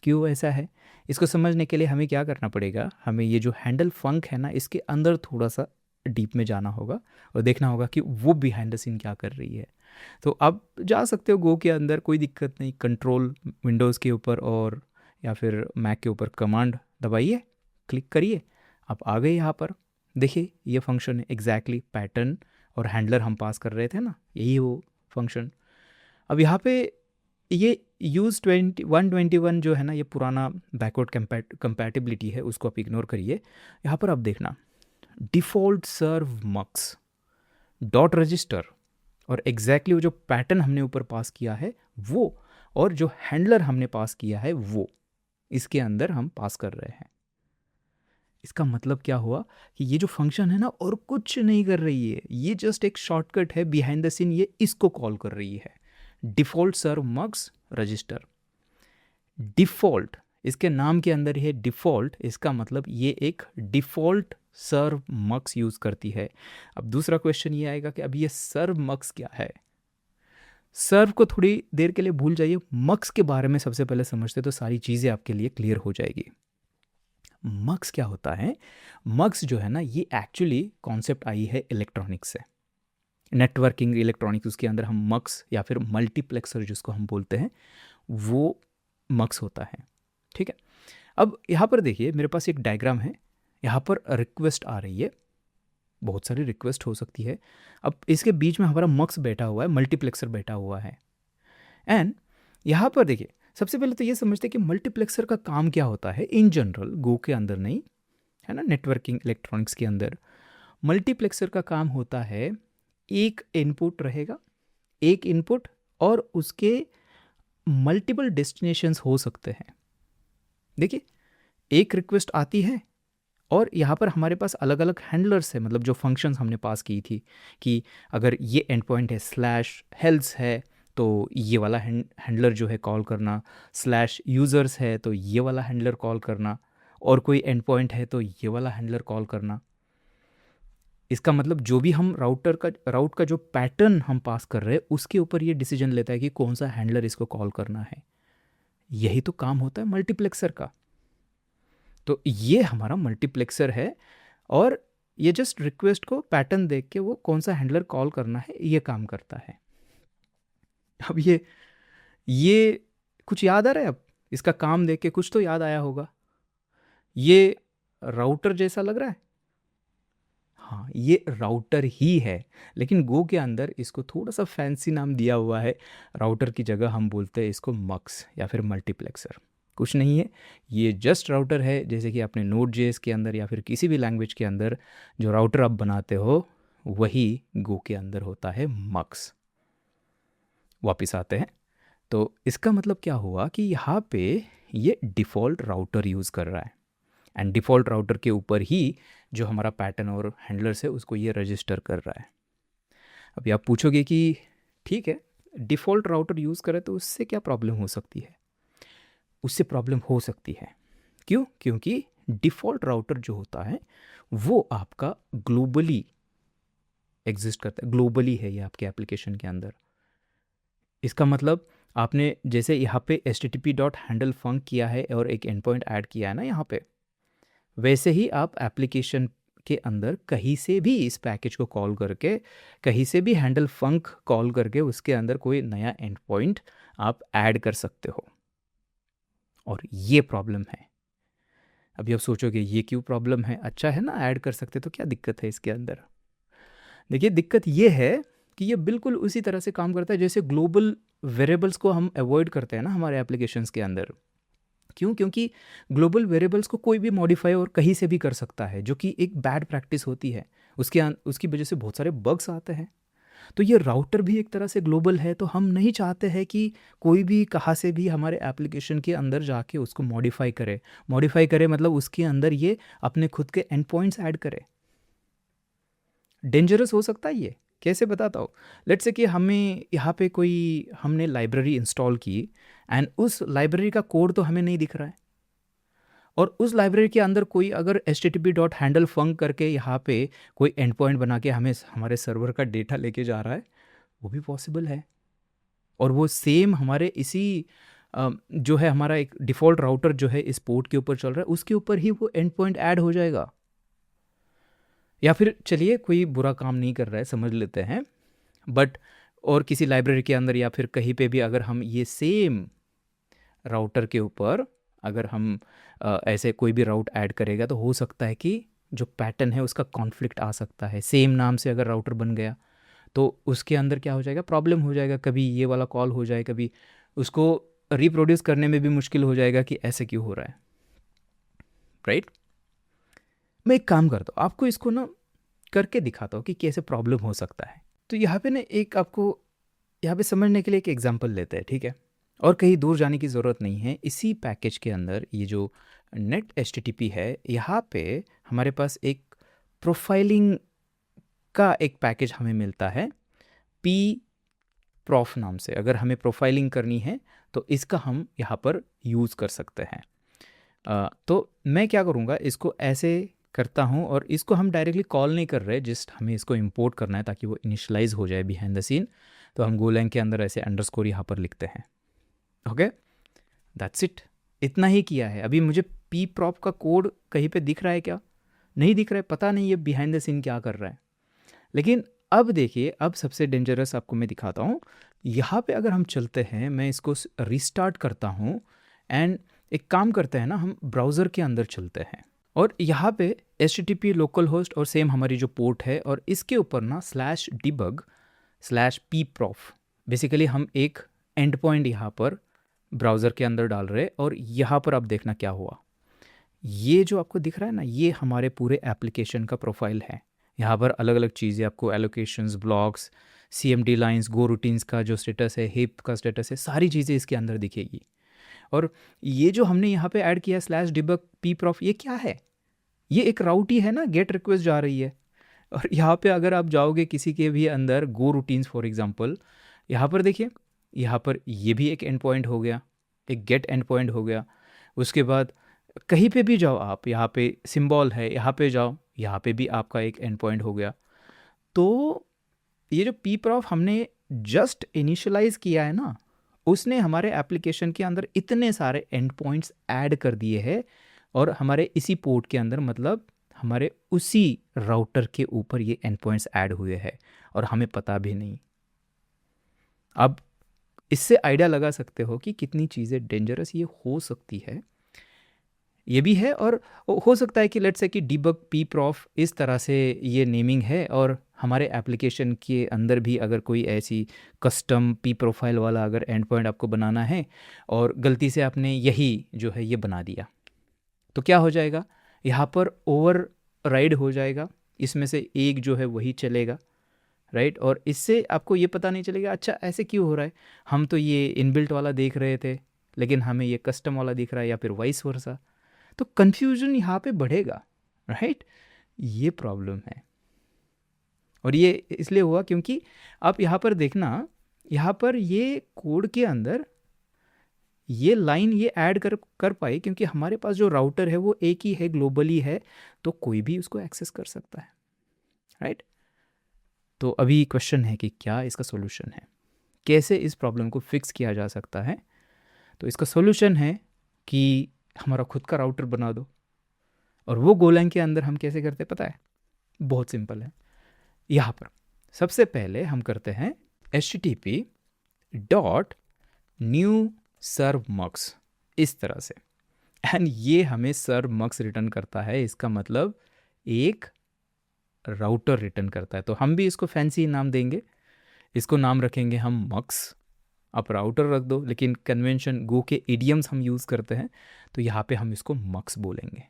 क्यों ऐसा है, इसको समझने के लिए हमें क्या करना पड़ेगा, हमें ये जो हैंडल फंक है ना इसके अंदर थोड़ा सा डीप में जाना होगा और देखना होगा कि वो बिहाइंड द सीन क्या कर रही है। तो आप जा सकते हो गो के अंदर, कोई दिक्कत नहीं, कंट्रोल विंडोज़ के ऊपर और या फिर मैक के ऊपर कमांड दबाइए, क्लिक करिए, आप आ गए यहाँ पर। देखिए ये फंक्शन है एग्जैक्टली पैटर्न और हैंडलर हम पास कर रहे थे ना, यही वो फंक्शन। अब यहाँ पे ये यूज़ 121 जो है ना, ये पुराना बैकवर्ड कंपैटिबिलिटी है, उसको आप इग्नोर करिए। यहाँ पर आप देखना डिफ़ॉल्ट सर्व मक्स डॉट रजिस्टर और एग्जैक्टली वो जो पैटर्न हमने ऊपर पास किया है वो, और जो हैंडलर हमने पास किया है वो, इसके अंदर हम पास कर रहे हैं। इसका मतलब क्या हुआ कि ये जो फंक्शन है ना और कुछ नहीं कर रही है, ये जस्ट एक शॉर्टकट है बिहाइंड द सीन, ये इसको कॉल कर रही है, डिफ़ॉल्ट सर्व मक्स रजिस्टर। डिफ़ॉल्ट इसके नाम के अंदर है डिफ़ॉल्ट, इसका मतलब ये एक डिफ़ॉल्ट सर्व मक्स यूज़ करती है। अब दूसरा क्वेश्चन ये आएगा कि अब ये सर्व मक्स क्या है। सर्व को थोड़ी देर के लिए भूल जाइए, मक्स के बारे में सबसे पहले समझते तो सारी चीज़ें आपके लिए क्लियर हो जाएगी। मक्स क्या होता है, मक्स जो है ना ये एक्चुअली कॉन्सेप्ट आई है इलेक्ट्रॉनिक्स से, नेटवर्किंग इलेक्ट्रॉनिक्स, उसके अंदर हम मक्स या फिर मल्टीप्लेक्सर जिसको हम बोलते हैं वो मक्स होता है। ठीक है, अब यहाँ पर देखिए मेरे पास एक डायग्राम है, यहाँ पर रिक्वेस्ट आ रही है, बहुत सारी रिक्वेस्ट हो सकती है। अब इसके बीच में हमारा मक्स बैठा हुआ है, मल्टीप्लेक्सर बैठा हुआ है। एंड यहाँ पर देखिए सबसे पहले तो ये समझते हैं कि मल्टीप्लेक्सर का काम क्या होता है इन जनरल, गो के अंदर नहीं है ना, नेटवर्किंग इलेक्ट्रॉनिक्स के अंदर मल्टीप्लेक्सर का काम होता है, एक इनपुट रहेगा, एक इनपुट और उसके मल्टीपल डेस्टिनेशंस हो सकते हैं। देखिए एक रिक्वेस्ट आती है और यहाँ पर हमारे पास अलग अलग हैंडलर्स है, मतलब जो फंक्शंस हमने पास की थी कि अगर ये एंड पॉइंट है स्लैश हेल्थ है तो ये वाला हैंडलर जो है कॉल करना, स्लैश यूज़र्स है तो ये वाला हैंडलर कॉल करना, और कोई एंड पॉइंट है तो ये वाला हैंडलर कॉल करना। इसका मतलब जो भी हम राउट का जो पैटर्न हम पास कर रहे हैं उसके ऊपर ये डिसीजन लेता है कि कौन सा हैंडलर इसको कॉल करना है। यही तो काम होता है मल्टीप्लेक्सर का। तो ये हमारा मल्टीप्लेक्सर है और ये जस्ट रिक्वेस्ट को पैटर्न देख के वो कौन सा हैंडलर कॉल करना है ये काम करता है। अब ये कुछ याद आ रहा है अब इसका काम देख के कुछ तो याद आया होगा, ये राउटर जैसा लग रहा है। हाँ, ये राउटर ही है, लेकिन गो के अंदर इसको थोड़ा सा फैंसी नाम दिया हुआ है। राउटर की जगह हम बोलते हैं इसको मक्स या फिर मल्टीप्लेक्सर। कुछ नहीं है, ये जस्ट राउटर है। जैसे कि अपने नोड जेएस के अंदर या फिर किसी भी लैंग्वेज के अंदर जो राउटर आप बनाते हो, वही गो के अंदर होता है मक्स। वापस आते हैं, तो इसका मतलब क्या हुआ कि यहाँ पे ये डिफ़ॉल्ट राउटर यूज़ कर रहा है, एंड डिफ़ॉल्ट राउटर के ऊपर ही जो हमारा पैटर्न और हैंडलर्स है उसको ये रजिस्टर कर रहा है। अभी आप पूछोगे कि ठीक है, डिफ़ॉल्ट राउटर यूज़ करें तो उससे क्या प्रॉब्लम हो सकती है? उससे प्रॉब्लम हो सकती है। क्यों? क्योंकि डिफ़ॉल्ट राउटर जो होता है वो आपका ग्लोबली एग्जिस्ट करता है, ग्लोबली है ये आपके एप्लीकेशन के अंदर। इसका मतलब आपने जैसे यहाँ पे http.handle_func किया है और एक एंड पॉइंट ऐड किया है ना यहाँ पे, वैसे ही आप एप्लीकेशन के अंदर कहीं से भी इस पैकेज को कॉल करके, कहीं से भी हैंडल फंक कॉल करके उसके अंदर कोई नया एंड पॉइंट आप ऐड कर सकते हो, और ये प्रॉब्लम है। अभी आप सोचोगे ये क्यों प्रॉब्लम है? अच्छा है ना, ऐड कर सकते तो क्या दिक्कत है इसके अंदर? देखिए, दिक्कत ये है कि ये बिल्कुल उसी तरह से काम करता है जैसे ग्लोबल वेरिएबल्स को हम अवॉइड करते हैं ना हमारे एप्लीकेशंस के अंदर। क्यों? क्योंकि ग्लोबल वेरिएबल्स को कोई भी मॉडिफाई और कहीं से भी कर सकता है, जो कि एक बैड प्रैक्टिस होती है। उसकी वजह से बहुत सारे बग्स आते हैं। तो ये राउटर भी एक तरह से ग्लोबल है, तो हम नहीं चाहते हैं कि कोई भी कहाँ से भी हमारे एप्लीकेशन के अंदर जाके उसको मॉडिफाई करे मतलब उसके अंदर ये अपने खुद के एंड पॉइंट्स ऐड करे। डेंजरस हो सकता है ये। कैसे बताता हूँ? लेट्स से कि हमें यहाँ पे हमने लाइब्रेरी इंस्टॉल की, एंड उस लाइब्रेरी का कोड तो हमें नहीं दिख रहा है, और उस लाइब्रेरी के अंदर कोई अगर http.handle_func करके यहाँ पे कोई एंड पॉइंट बना के हमें हमारे सर्वर का डेटा लेके जा रहा है, वो भी पॉसिबल है। और वो सेम हमारे इसी जो है हमारा एक डिफ़ॉल्ट राउटर जो है इस पोर्ट के ऊपर चल रहा है, उसके ऊपर ही वो एंड पॉइंट ऐड हो जाएगा। या फिर चलिए कोई बुरा काम नहीं कर रहा है, समझ लेते हैं, बट और किसी लाइब्रेरी के अंदर या फिर कहीं पे भी अगर हम ये सेम राउटर के ऊपर अगर हम ऐसे कोई भी राउट ऐड करेगा, तो हो सकता है कि जो पैटर्न है उसका कॉन्फ्लिक्ट आ सकता है। सेम नाम से अगर राउटर बन गया तो उसके अंदर क्या हो जाएगा, प्रॉब्लम हो जाएगा। कभी ये वाला कॉल हो जाए, कभी उसको रिप्रोड्यूस करने में भी मुश्किल हो जाएगा कि ऐसे क्यों हो रहा है, राइट? मैं एक काम करता हूँ, आपको इसको ना करके दिखाता हूँ कि कैसे प्रॉब्लम हो सकता है। तो यहाँ पे ना एक आपको यहाँ पे समझने के लिए एक एग्जांपल लेते हैं, ठीक है? और कहीं दूर जाने की ज़रूरत नहीं है। इसी पैकेज के अंदर ये जो नेट HTTP है, यहाँ पे हमारे पास एक प्रोफाइलिंग का एक पैकेज हमें मिलता है pprof नाम से। अगर हमें प्रोफाइलिंग करनी है तो इसका हम यहाँ पर यूज़ कर सकते हैं। तो मैं क्या करूँगा, इसको ऐसे करता हूँ, और इसको हम डायरेक्टली कॉल नहीं कर रहे, जस्ट हमें इसको इंपोर्ट करना है ताकि वो इनिशलाइज हो जाए बिहाइंड द सीन। तो हम गोलैंग के अंदर ऐसे अंडरस्कोर यहाँ पर लिखते हैं। Okay, that's it. इतना ही किया है। अभी मुझे pprop का कोड कहीं पे दिख रहा है क्या? नहीं दिख रहा है। पता नहीं ये बिहाइंड द सीन क्या कर रहा है। लेकिन अब देखिए, अब सबसे डेंजरस आपको मैं दिखाता हूँ। यहाँ पे अगर हम चलते हैं, मैं इसको रिस्टार्ट करता हूँ, एंड एक काम करते हैं ना, हम ब्राउज़र के अंदर चलते हैं, और यहाँ पे HTTP लोकल होस्ट और सेम हमारी जो पोर्ट है, और इसके ऊपर ना /debug/pprof, बेसिकली हम एक एंड पॉइंट यहाँ पर ब्राउज़र के अंदर डाल रहे हैं। और यहाँ पर आप देखना क्या हुआ। ये जो आपको दिख रहा है ना, ये हमारे पूरे एप्लीकेशन का प्रोफाइल है। यहाँ पर अलग अलग चीज़ें आपको एलोकेशंस, ब्लॉक्स, CMD लाइंस, गो रूटीन्स का जो स्टेटस है, हिप का स्टेटस है, सारी चीज़ें इसके अंदर दिखेगी। और ये जो हमने यहाँ पे ऐड किया /debug/pprof, ये क्या है? ये एक राउट ही है ना, गेट रिक्वेस्ट जा रही है। और यहाँ पे अगर आप जाओगे किसी के भी अंदर गो रूटीन्स फॉर एग्जांपल, यहाँ पर देखिए, यहाँ पर ये भी एक एंड पॉइंट हो गया, एक गेट एंड पॉइंट हो गया। उसके बाद कहीं पे भी जाओ आप, यहाँ पे सिंबल है, यहाँ पे जाओ, यहाँ पे भी आपका एक एंड पॉइंट हो गया। तो ये जो pprof हमने जस्ट इनिशियलाइज किया है ना, उसने हमारे एप्लीकेशन के अंदर इतने सारे एंड पॉइंट्स ऐड कर दिए हैं, और हमारे इसी पोर्ट के अंदर, मतलब हमारे उसी राउटर के ऊपर ये एंड पॉइंट्स ऐड हुए हैं, और हमें पता भी नहीं। अब इससे आइडिया लगा सकते हो कि कितनी चीज़ें डेंजरस ये हो सकती है। ये भी है, और हो सकता है कि लेट्स से कि डीबग पी प्रॉफ इस तरह से ये नेमिंग है, और हमारे एप्लीकेशन के अंदर भी अगर कोई ऐसी कस्टम पी प्रोफाइल वाला अगर एंड पॉइंट आपको बनाना है और गलती से आपने यही जो है ये बना दिया, तो क्या हो जाएगा, यहाँ पर ओवर राइड हो जाएगा, इसमें से एक जो है वही चलेगा, राइट। और इससे आपको ये पता नहीं चलेगा अच्छा ऐसे क्यों हो रहा है, हम तो ये इनबिल्ट वाला देख रहे थे लेकिन हमें ये कस्टम वाला दिख रहा है, या फिर वाइस वर्सा। तो कन्फ्यूजन यहाँ पे बढ़ेगा, राइट। ये प्रॉब्लम है, और ये इसलिए हुआ क्योंकि आप यहाँ पर देखना, यहाँ पर ये कोड के अंदर ये लाइन ये ऐड कर पाई क्योंकि हमारे पास जो राउटर है वो एक ही है, ग्लोबली है, तो कोई भी उसको एक्सेस कर सकता है, राइट। तो अभी क्वेश्चन है कि क्या इसका सोल्यूशन है, कैसे इस प्रॉब्लम को फिक्स किया जा सकता है। तो इसका सोल्यूशन है कि हमारा खुद का राउटर बना दो, और वो गोलैंग के अंदर हम कैसे करते पता है, बहुत सिंपल है। यहाँ पर सबसे पहले हम करते हैं http.new सर्व मक्स, इस तरह से, एंड ये हमें सर्व मक्स रिटर्न करता है। इसका मतलब एक राउटर रिटर्न करता है। तो हम भी इसको फैंसी नाम देंगे, इसको नाम रखेंगे हम मक्स। आप राउटर रख दो, लेकिन कन्वेंशन गो के इडियम्स हम यूज़ करते हैं, तो यहाँ पे हम इसको मक्स बोलेंगे,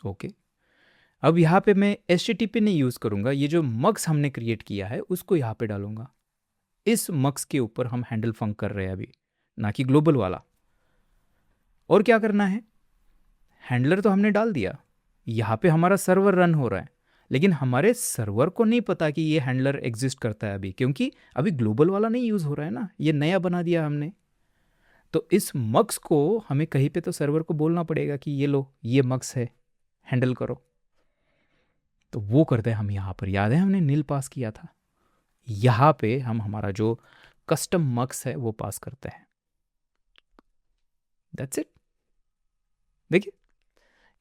ओके। अब यहाँ पे मैं HTTP नहीं यूज़ करूँगा, ये जो मक्स हमने क्रिएट किया है उसको यहाँ पे डालूंगा। इस मक्स के ऊपर हम हैंडल फंक कर रहे हैं अभी, ना कि ग्लोबल वाला। और क्या करना है, हैंडलर तो हमने डाल दिया, यहाँ पे हमारा सर्वर रन हो रहा है, लेकिन हमारे सर्वर को नहीं पता कि ये हैंडलर एग्जिस्ट करता है अभी, क्योंकि अभी ग्लोबल वाला नहीं यूज़ हो रहा है ना, ये नया बना दिया हमने। तो इस मक्स को हमें कहीं पे तो सर्वर को बोलना पड़ेगा कि ये लो, ये मक्स है, हैंडल करो। तो वो करते हैं हम यहाँ पर, याद है हमने नील पास किया था, यहाँ पे हम हमारा जो कस्टम मक्स है वो पास करते हैं। That's it. देखिए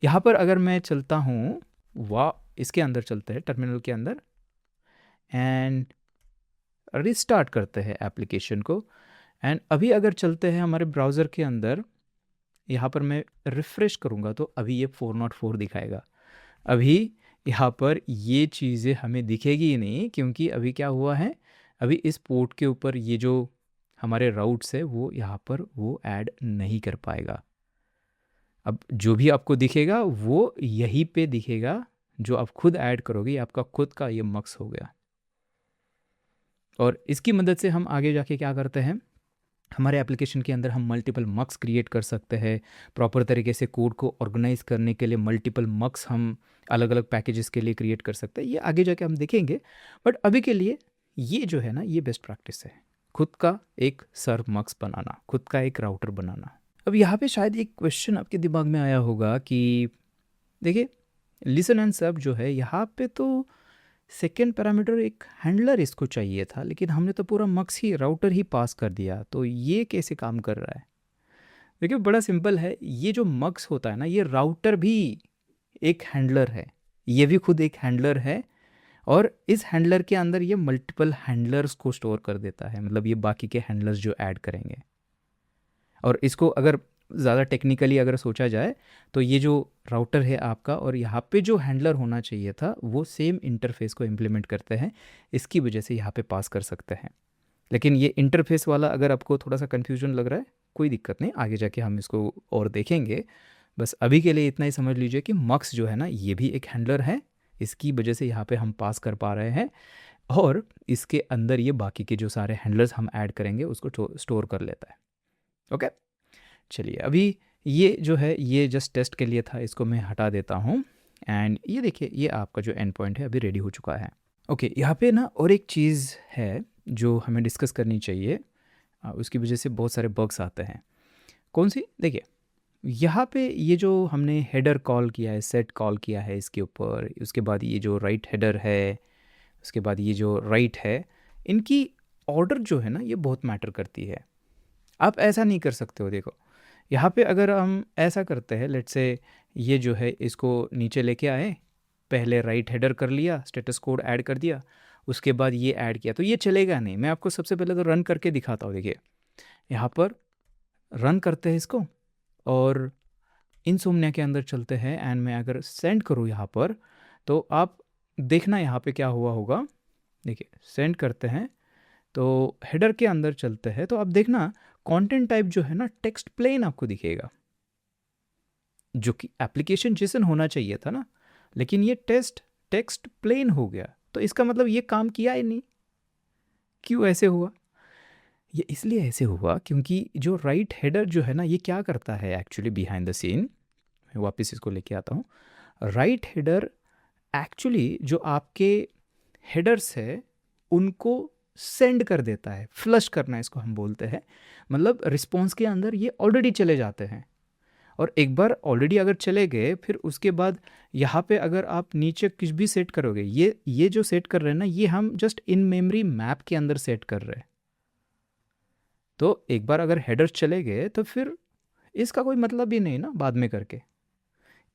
यहाँ पर अगर मैं चलता हूँ, वाह, इसके अंदर चलते हैं टर्मिनल के अंदर, एंड रिस्टार्ट करते हैं एप्लीकेशन को। एंड अभी अगर चलते हैं हमारे ब्राउज़र के अंदर, यहाँ पर मैं रिफ़्रेश करूँगा तो अभी ये 404 दिखाएगा। अभी यहाँ पर ये चीज़ें हमें दिखेगी ही नहीं, क्योंकि अभी क्या हुआ है, अभी इस पोर्ट के ऊपर ये जो हमारे राउट्स है वो यहाँ पर वो ऐड नहीं कर पाएगा। अब जो भी आपको दिखेगा वो यहीं पे दिखेगा, जो आप खुद ऐड करोगे, आपका खुद का ये मक्स हो गया। और इसकी मदद से हम आगे जाके क्या करते हैं, हमारे एप्लीकेशन के अंदर हम मल्टीपल मक्स क्रिएट कर सकते हैं। प्रॉपर तरीके से कोड को ऑर्गेनाइज करने के लिए मल्टीपल मक्स हम अलग अलग पैकेजेस के लिए क्रिएट कर सकते हैं, ये आगे जाके हम देखेंगे। बट अभी के लिए ये जो है ना, ये बेस्ट प्रैक्टिस है, खुद का एक सर्व मक्स बनाना, खुद का एक राउटर बनाना। अब यहाँ पे शायद एक क्वेश्चन आपके दिमाग में आया होगा कि देखिए, लिसन एंड सर्व जो है यहाँ पे तो सेकेंड पैरामीटर एक हैंडलर इसको चाहिए था, लेकिन हमने तो पूरा मक्स ही, राउटर ही पास कर दिया, तो ये कैसे काम कर रहा है। देखिए बड़ा सिंपल है, ये जो मक्स होता है ना, ये राउटर भी एक हैंडलर है, ये भी खुद एक हैंडलर है, और इस हैंडलर के अंदर ये मल्टीपल हैंडलर्स को स्टोर कर देता है, मतलब ये बाकी के हैंडलर्स जो ऐड करेंगे। और इसको अगर ज़्यादा टेक्निकली अगर सोचा जाए तो ये जो राउटर है आपका और यहाँ पे जो हैंडलर होना चाहिए था वो सेम इंटरफेस को इम्प्लीमेंट करते हैं, इसकी वजह से यहाँ पे पास कर सकते हैं। लेकिन ये इंटरफेस वाला अगर आपको थोड़ा सा कन्फ्यूजन लग रहा है, कोई दिक्कत नहीं, आगे जाके हम इसको और देखेंगे। बस अभी के लिए इतना ही समझ लीजिए कि मक्स जो है ना, ये भी एक हैंडलर है, इसकी वजह से यहाँ पे हम पास कर पा रहे हैं, और इसके अंदर ये बाकी के जो सारे हैंडलर्स हम ऐड करेंगे उसको स्टोर कर लेता है। ओके, चलिए अभी ये जो है ये जस्ट टेस्ट के लिए था, इसको मैं हटा देता हूँ। एंड ये देखिए, ये आपका जो एंड पॉइंट है अभी रेडी हो चुका है। ओके, यहाँ पे ना और एक चीज़ है जो हमें डिस्कस करनी चाहिए, उसकी वजह से बहुत सारे बग्स आते हैं। कौन सी, देखिए यहाँ पे ये जो हमने हेडर कॉल किया है, सेट कॉल किया है इसके ऊपर, उसके बाद ये जो राइट हेडर है, उसके बाद ये जो राइट है, इनकी ऑर्डर जो है ना ये बहुत मैटर करती है। आप ऐसा नहीं कर सकते हो, देखो यहाँ पे अगर हम ऐसा करते हैं, लेट्स से ये जो है इसको नीचे लेके आए, पहले राइट हेडर कर लिया, स्टेटस कोड ऐड कर दिया, उसके बाद ये ऐड किया, तो ये चलेगा नहीं। मैं आपको सबसे पहले तो रन करके दिखाता हूँ। देखिए यहाँ पर रन करते हैं इसको, और इनसोम्निया के अंदर चलते हैं, एंड मैं अगर सेंड करूँ यहाँ पर, तो आप देखना यहाँ पे क्या हुआ होगा। देखिए सेंड करते हैं, तो हेडर के अंदर चलते हैं, तो आप देखना कंटेंट टाइप जो है ना, टेक्स्ट प्लेन आपको दिखेगा, जो कि एप्लीकेशन जेसन होना चाहिए था ना, लेकिन ये टेक्स्ट प्लेन हो गया। तो इसका मतलब ये काम किया ही नहीं। क्यों ऐसे हुआ? ये इसलिए ऐसे हुआ क्योंकि जो राइट हेडर जो है ना, ये क्या करता है एक्चुअली बिहाइंड द सीन। मैं वापस इसको लेके आता हूँ। राइट हेडर एक्चुअली जो आपके हेडर्स है उनको सेंड कर देता है, फ्लश करना इसको हम बोलते हैं। मतलब रिस्पॉन्स के अंदर ये ऑलरेडी चले जाते हैं, और एक बार ऑलरेडी अगर चले गए, फिर उसके बाद यहाँ पे अगर आप नीचे कुछ भी सेट करोगे, ये जो सेट कर रहे हैं ना, ये हम जस्ट इन मेमोरी मैप के अंदर सेट कर रहे हैं। तो एक बार अगर हेडर्स चले गए तो फिर इसका कोई मतलब ही नहीं ना बाद में करके।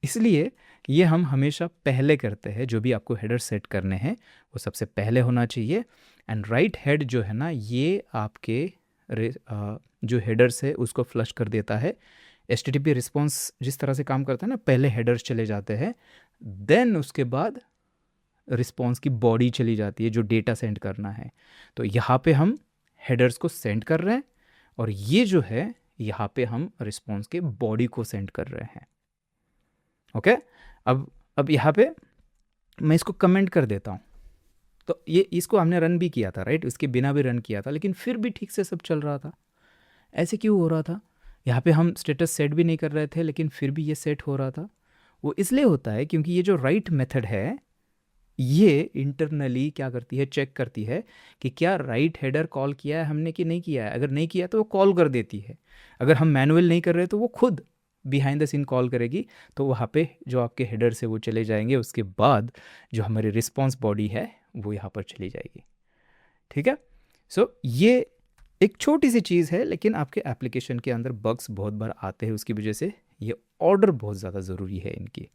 इसलिए ये हम हमेशा पहले करते हैं। जो भी आपको हेडर सेट करने हैं वो सबसे पहले होना चाहिए। एंड राइट हेड जो है ना, ये आपके जो हेडर्स है उसको फ्लश कर देता है। HTTP रिस्पॉन्स जिस तरह से काम करता है ना, पहले हेडर्स चले जाते हैं, देन उसके बाद रिस्पॉन्स की बॉडी चली जाती है जो डेटा सेंड करना है। तो यहाँ पे हम हेडर्स को सेंड कर रहे हैं, और ये जो है यहाँ पे हम रिस्पॉन्स के बॉडी को सेंड कर रहे हैं। ओके, अब यहाँ पे मैं इसको कमेंट कर देता हूँ। तो ये इसको हमने रन भी किया था, राइट, इसके बिना भी रन किया था, लेकिन फिर भी ठीक से सब चल रहा था। ऐसे क्यों हो रहा था? यहाँ पे हम स्टेटस सेट भी नहीं कर रहे थे, लेकिन फिर भी ये सेट हो रहा था। वो इसलिए होता है क्योंकि ये जो राइट मेथड है, ये इंटरनली क्या करती है, चेक करती है कि क्या राइट हेडर कॉल किया है हमने कि नहीं किया है। अगर नहीं किया तो वो कॉल कर देती है। अगर हम मैनुअल नहीं कर रहे तो वो खुद बिहाइंड द सीन कॉल करेगी। तो वहाँ पे जो आपके हेडर से वो चले जाएंगे, उसके बाद जो हमारी रिस्पॉन्स बॉडी है वो यहाँ पर चली जाएगी। ठीक है। सो ये एक छोटी सी चीज़ है, लेकिन आपके एप्लीकेशन के अंदर बग्स बहुत बार आते हैं, उसकी वजह से ये ऑर्डर बहुत ज़्यादा ज़रूरी है इनकी।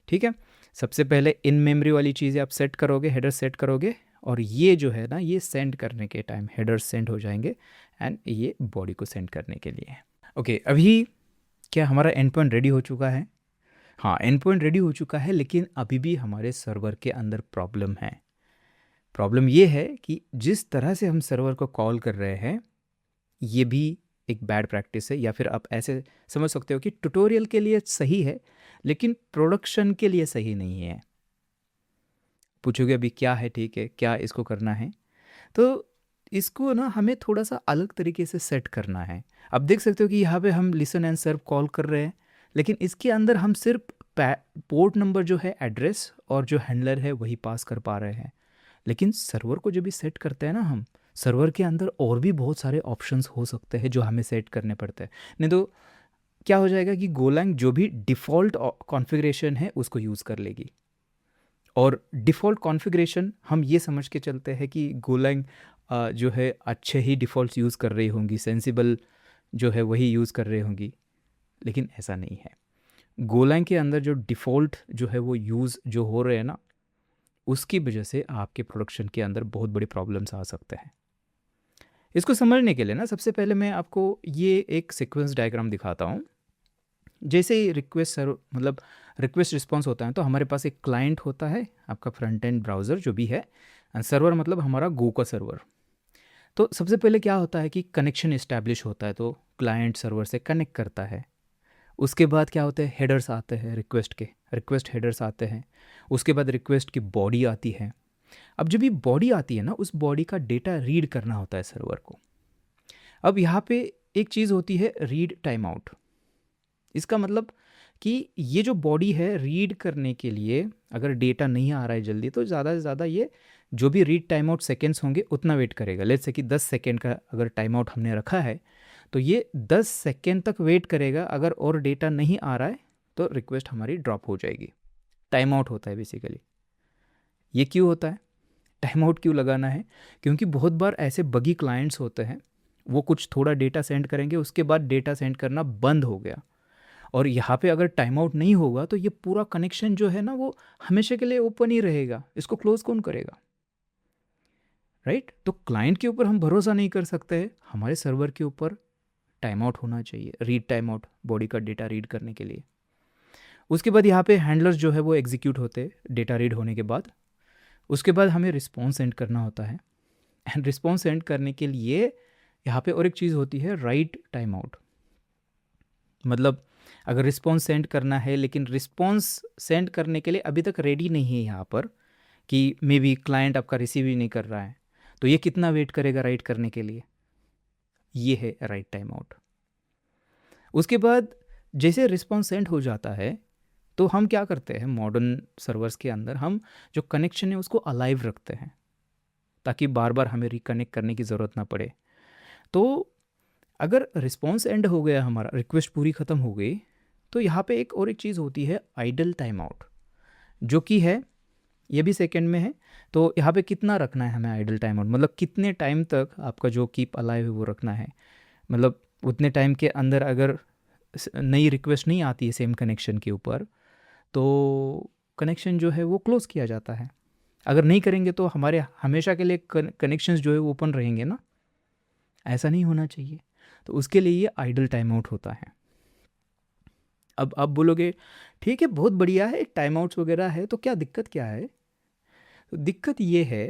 ठीक है। सबसे पहले इन मेमोरी वाली चीज़ें आप सेट करोगे, हेडर सेट करोगे, और ये जो है ना, ये सेंड करने के टाइम हेडर सेंड हो जाएंगे, एंड ये बॉडी को सेंड करने के लिए। ओके, अभी क्या हमारा एंड पॉइंट रेडी हो चुका है? हाँ, एंड पॉइंट रेडी हो चुका है, लेकिन अभी भी हमारे सर्वर के अंदर प्रॉब्लम है। प्रॉब्लम ये है कि जिस तरह से हम सर्वर को कॉल कर रहे हैं, ये भी एक बैड प्रैक्टिस है, या फिर आप ऐसे समझ सकते हो कि ट्यूटोरियल के लिए सही है, लेकिन प्रोडक्शन के लिए सही नहीं है। पूछोगे अभी क्या है, ठीक है, क्या इसको करना है? तो इसको ना हमें थोड़ा सा अलग तरीके से सेट करना है। अब देख सकते हो कि यहाँ पे हम लिसन एंड सर्व कॉल कर रहे हैं, लेकिन इसके अंदर हम सिर्फ पोर्ट नंबर जो है, एड्रेस और जो हैंडलर है वही पास कर पा रहे हैं। लेकिन सर्वर को जब भी सेट करते हैं ना हम, सर्वर के अंदर और भी बहुत सारे ऑप्शंस हो सकते हैं जो हमें सेट करने पड़ते हैं। नहीं तो क्या हो जाएगा कि गोलैंग जो भी डिफ़ॉल्ट कॉन्फ़िगरेशन है उसको यूज़ कर लेगी। और डिफ़ॉल्ट कॉन्फ़िगरेशन हम ये समझ के चलते हैं कि गोलैंग जो है अच्छे ही डिफ़ॉल्ट्स यूज़ कर रही होंगी, सेंसिबल जो है वही यूज़ कर रही होंगी, लेकिन ऐसा नहीं है। गोलैंग के अंदर जो डिफ़ॉल्ट जो है वो यूज़ जो हो रहे हैं ना, उसकी वजह से आपके प्रोडक्शन के अंदर बहुत बड़ी प्रॉब्लम्स आ सकते हैं। इसको समझने के लिए ना, सबसे पहले मैं आपको ये एक सीक्वेंस डायग्राम दिखाता हूँ। जैसे ही रिक्वेस्ट रिस्पॉन्स होता है, तो हमारे पास एक क्लाइंट होता है, आपका फ्रंट एंड ब्राउज़र जो भी है, एंड सर्वर मतलब हमारा गो का सर्वर। तो सबसे पहले क्या होता है कि कनेक्शन इस्टेब्लिश होता है, तो क्लाइंट सर्वर से कनेक्ट करता है। उसके बाद क्या होते हैं, हेडर्स आते हैं रिक्वेस्ट हेडर्स आते हैं। उसके बाद रिक्वेस्ट की बॉडी आती है। अब जब ये बॉडी आती है ना, उस बॉडी का डेटा रीड करना होता है सर्वर को। अब यहाँ पे एक चीज़ होती है, रीड टाइम आउट। इसका मतलब कि ये जो बॉडी है, रीड करने के लिए अगर डेटा नहीं आ रहा है जल्दी, तो ज़्यादा से ज़्यादा ये जो भी रीड टाइम आउट सेकेंड्स होंगे उतना वेट करेगा। लेट्स से कि 10 सेकेंड का अगर टाइम आउट हमने रखा है, तो ये 10 सेकेंड तक वेट करेगा। अगर और डेटा नहीं आ रहा है तो रिक्वेस्ट हमारी ड्रॉप हो जाएगी। टाइम आउट होता है बेसिकली। ये क्यों होता है, टाइम आउट क्यों लगाना है? क्योंकि बहुत बार ऐसे बगी क्लाइंट्स होते हैं, वो कुछ थोड़ा डेटा सेंड करेंगे, उसके बाद डेटा सेंड करना बंद हो गया, और यहाँ पे अगर टाइम आउट नहीं होगा तो ये पूरा कनेक्शन जो है ना, वो हमेशा के लिए ओपन ही रहेगा। इसको क्लोज कौन करेगा? राइट। तो क्लाइंट के ऊपर हम भरोसा नहीं कर सकते हैं, हमारे सर्वर के ऊपर टाइम आउट होना चाहिए, रीड टाइम आउट, बॉडी का डेटा रीड करने के लिए। उसके बाद यहाँ पे हैंडलर्स जो है वो एग्जीक्यूट होते हैं डेटा रीड होने के बाद। उसके बाद हमें रिस्पॉन्स सेंड करना होता है, एंड रिस्पॉन्स सेंड करने के लिए यहाँ पे और एक चीज़ होती है, राइट टाइम आउट। मतलब अगर रिस्पॉन्स सेंड करना है लेकिन रिस्पॉन्स सेंड करने के लिए अभी तक रेडी नहीं है यहाँ पर, कि मे बी क्लाइंट आपका रिसीव ही नहीं कर रहा है, तो ये कितना वेट करेगा राइट करने के लिए, ये है राइट टाइम आउट। उसके बाद जैसे रिस्पॉन्स सेंड हो जाता है तो हम क्या करते हैं, मॉडर्न सर्वर्स के अंदर हम जो कनेक्शन है उसको अलाइव रखते हैं, ताकि बार बार हमें रिकनेक्ट करने की ज़रूरत ना पड़े। तो अगर रिस्पॉन्स एंड हो गया, हमारा रिक्वेस्ट पूरी ख़त्म हो गई, तो यहाँ पे एक और एक चीज़ होती है, आइडल टाइम आउट, जो कि है ये भी सेकंड में है। तो यहाँ पे कितना रखना है हमें आइडल टाइम आउट, मतलब कितने टाइम तक आपका जो कीप अलाइव है वो रखना है। मतलब उतने टाइम के अंदर अगर नई रिक्वेस्ट नहीं आती है सेम कनेक्शन के ऊपर, तो कनेक्शन जो है वो क्लोज़ किया जाता है। अगर नहीं करेंगे तो हमारे हमेशा के लिए कनेक्शंस जो है वो ओपन रहेंगे ना, ऐसा नहीं होना चाहिए। तो उसके लिए ये आइडल टाइम आउट होता है। अब आप बोलोगे ठीक है बहुत बढ़िया है, टाइम आउट्स वगैरह है, तो क्या दिक्कत क्या है? तो दिक्कत ये है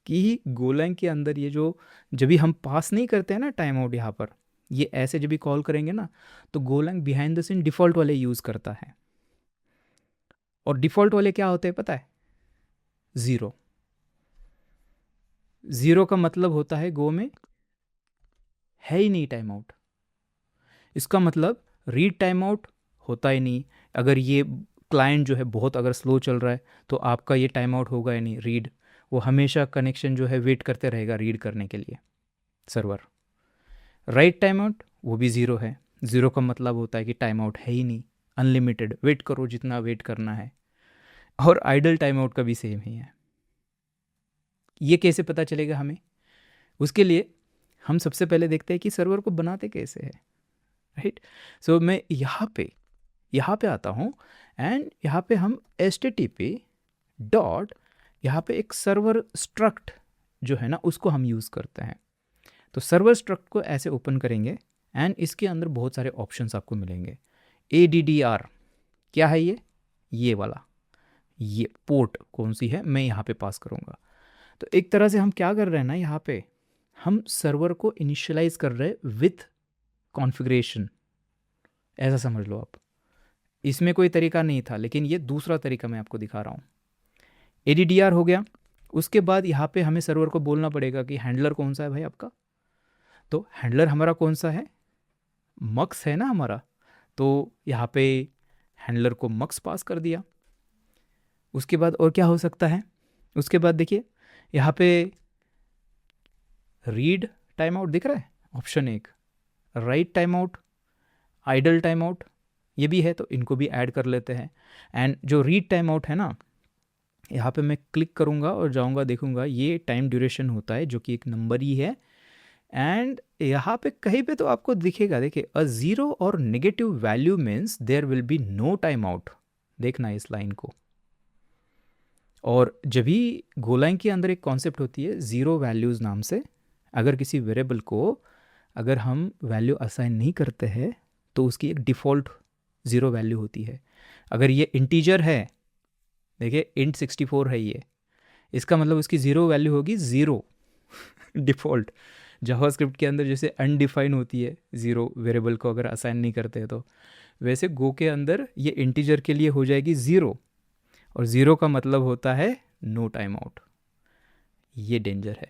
कि गोलैंग के अंदर ये जो जब भी हम पास नहीं करते हैं ना टाइम आउट, यहाँ पर ये ऐसे जब भी कॉल करेंगे ना, तो Golang behind the scene default वाले यूज़ करता है। और डिफ़ॉल्ट वाले क्या होते हैं पता है? ज़ीरो। ज़ीरो का मतलब होता है गो में है ही नहीं टाइम आउट। इसका मतलब रीड टाइम आउट होता ही नहीं। अगर ये क्लाइंट जो है बहुत अगर स्लो चल रहा है तो आपका ये टाइम आउट होगा ही नहीं, रीड। वो हमेशा कनेक्शन जो है वेट करते रहेगा रीड करने के लिए, सर्वर। राइट टाइम आउट वो भी ज़ीरो है। ज़ीरो का मतलब होता है कि टाइम आउट है ही नहीं, अनलिमिटेड, वेट करो जितना वेट करना है। और आइडल टाइम आउट का भी सेम ही है। ये कैसे पता चलेगा हमें? उसके लिए हम सबसे पहले देखते हैं कि सर्वर को बनाते कैसे है, राइट। सो मैं यहाँ पे आता हूँ, एंड यहाँ पे हम HTTP डॉट, यहाँ पे एक सर्वर स्ट्रक्ट जो है ना उसको हम यूज़ करते हैं। तो सर्वर स्ट्रक्ट को ऐसे ओपन करेंगे, एंड इसके अंदर बहुत सारे ऑप्शंस आपको मिलेंगे। ADDR क्या है ये वाला, ये पोर्ट कौन सी है मैं यहाँ पे पास करूँगा। तो एक तरह से हम क्या कर रहे हैं ना, यहाँ पे हम सर्वर को इनिशियलाइज कर रहे हैं विथ कॉन्फ़िगरेशन, ऐसा समझ लो आप। इसमें कोई तरीका नहीं था, लेकिन ये दूसरा तरीका मैं आपको दिखा रहा हूँ। ADDR हो गया। उसके बाद यहाँ पे हमें सर्वर को बोलना पड़ेगा कि हैंडलर कौन सा है भाई आपका। तो हैंडलर हमारा कौन सा है, मक्स है ना हमारा। तो यहाँ पे हैंडलर को मक्स पास कर दिया। उसके बाद और क्या हो सकता है, उसके बाद देखिए यहाँ पे रीड टाइम आउट दिख रहा है ऑप्शन एक, right time out, idle time out ये भी है, तो इनको भी ऐड कर लेते हैं। एंड जो रीड टाइम आउट है ना, यहाँ पे मैं क्लिक करूँगा और जाऊँगा, देखूँगा ये टाइम ड्यूरेशन होता है जो कि एक नंबर ही है। एंड यहाँ पे कहीं पे तो आपको दिखेगा, देखिए अ ज़ीरो और negative value means there will be no time out. देखना इस लाइन को। और जब भी गोलाइन के अंदर एक कॉन्सेप्ट होती है ज़ीरो वैल्यूज़ नाम से, अगर किसी वेरिएबल को अगर हम वैल्यू असाइन नहीं करते हैं तो उसकी एक डिफ़ॉल्ट ज़ीरो वैल्यू होती है। अगर ये इंटीजर है, देखिए इंट 64 है ये, इसका मतलब उसकी ज़ीरो वैल्यू होगी ज़ीरो डिफ़ॉल्ट। जावास्क्रिप्ट के अंदर जैसे अनडिफाइन होती है ज़ीरो वेरिएबल को अगर असाइन नहीं करते हैं, तो वैसे गो के अंदर ये इंटीजर के लिए हो जाएगी ज़ीरो, और ज़ीरो का मतलब होता है नो टाइम आउट। ये डेंजर है।